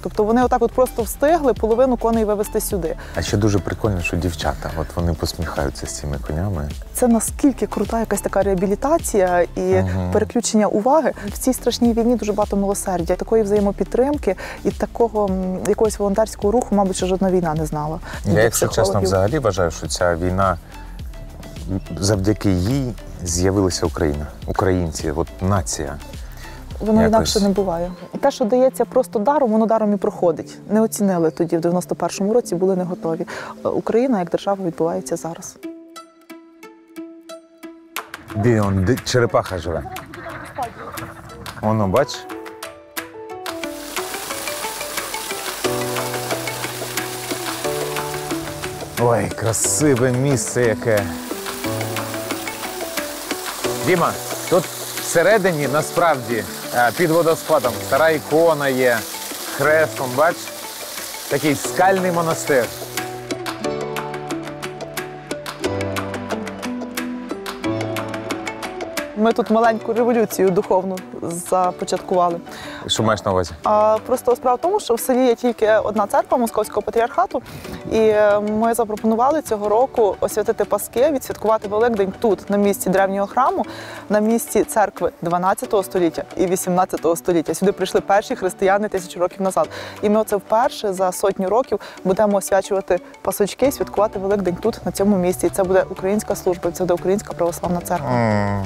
Тобто вони отак от просто встигли половину коней вивезти сюди. А ще дуже прикольно, що дівчата, от вони посміхаються з цими конями. Це наскільки крута якась така реабілітація і переключення уваги. В цій страшній війні дуже багато милосердя, такої взаємопідтримки і такого якогось волонтерського руху, мабуть, що жодна війна не знала. Я, якщо чесно, взагалі вважаю, що ця війна, завдяки їй з'явилася Україна, українці, от нація. Воно інакше не буває. Те, що дається просто даром, воно даром і проходить. Не оцінили тоді, в 91-му році, були не готові. Україна як держава відбувається зараз. Де черепаха живе? Воно, бач? Ой, красиве місце яке. Діма, тут всередині, насправді, під водоспадом стара ікона є, хрестом, бач? Такий скальний монастир. Ми тут маленьку революцію духовну започаткували. Що маєш на увазі? Просто справа в тому, що в селі є тільки одна церква Московського патріархату, і ми запропонували цього року освятити Паски, відсвяткувати Великдень тут, на місці древнього храму, на місці церкви 12 століття і 18 століття. Сюди прийшли перші християни 1000 років назад. І ми оце вперше за 100 років будемо освячувати пасочки і святкувати Великдень тут, на цьому місці. І це буде українська служба, це буде Українська православна церква.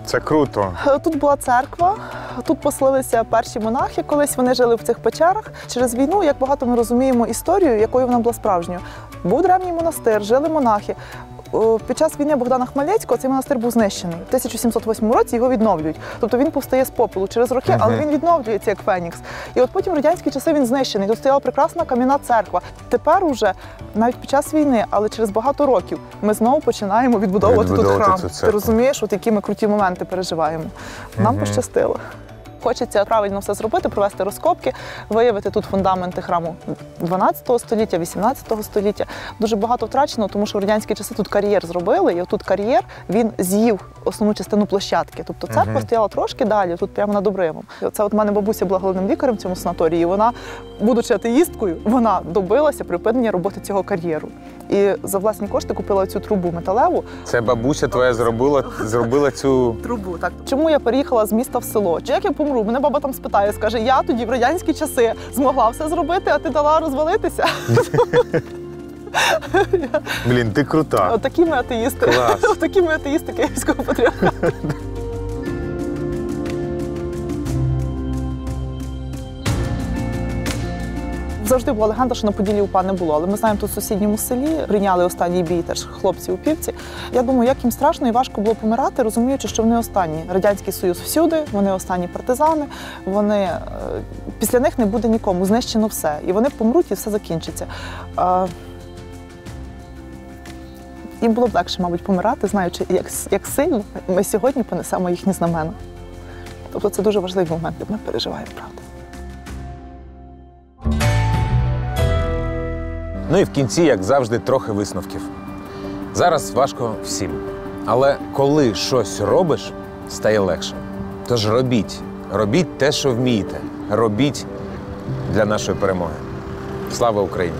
Це круто. Тут була церква, тут поселилися перші монахи, колись вони жили в цих печерах. Через війну, як багато ми розуміємо історію, якою вона була справжньою. Був древній монастир, жили монахи. Під час війни Богдана Хмельницького цей монастир був знищений. В 1708 році його відновлюють. Тобто він повстає з попелу через роки, але він відновлюється як фенікс. І от потім в радянські часи він знищений. Тут стояла прекрасна кам'яна церква. Тепер уже, навіть під час війни, але через багато років, ми знову починаємо відбудовувати тут храм. Ти розумієш, от які ми круті моменти переживаємо. Нам пощастило. Хочеться правильно все зробити, провести розкопки, виявити тут фундаменти храму 12 століття, 18 століття. Дуже багато втрачено, тому що в радянські часи тут кар'єр зробили, і отут кар'єр, він з'їв основну частину площадки. Тобто церква стояла трошки далі, тут прямо над обривом. Це от в мене бабуся була головним лікарем в цьому санаторії, і вона, будучи атеїсткою, вона добилася припинення роботи цього кар'єру. І за власні кошти купила цю трубу металеву. Це бабуся твоя зробила цю трубу. Так. Чому я переїхала з міста в село? Чи як я помру? Мене баба там спитає, скаже, я тоді в радянські часи змогла все зробити, а ти дала розвалитися? Блін, ти крута. Отакі ми атеїсти. Клас. Отакі ми атеїсти Київського патріархату. Завжди була легенда, що на Поділлі УПА не було, але ми знаємо, тут в сусідньому селі прийняли останній бій теж хлопці у Півці. Я думаю, як їм страшно і важко було помирати, розуміючи, що вони останні. Радянський Союз всюди, вони останні партизани, після них не буде нікому, знищено все. І вони помруть, і все закінчиться. Їм було б легше, мабуть, помирати, знаючи, як сильно ми сьогодні понесемо їхні знамена. Тобто це дуже важливий момент, де ми переживаємо, правда. Ну і в кінці, як завжди, трохи висновків. Зараз важко всім. Але коли щось робиш, стає легше. Тож робіть. Робіть те, що вмієте. Робіть для нашої перемоги. Слава Україні!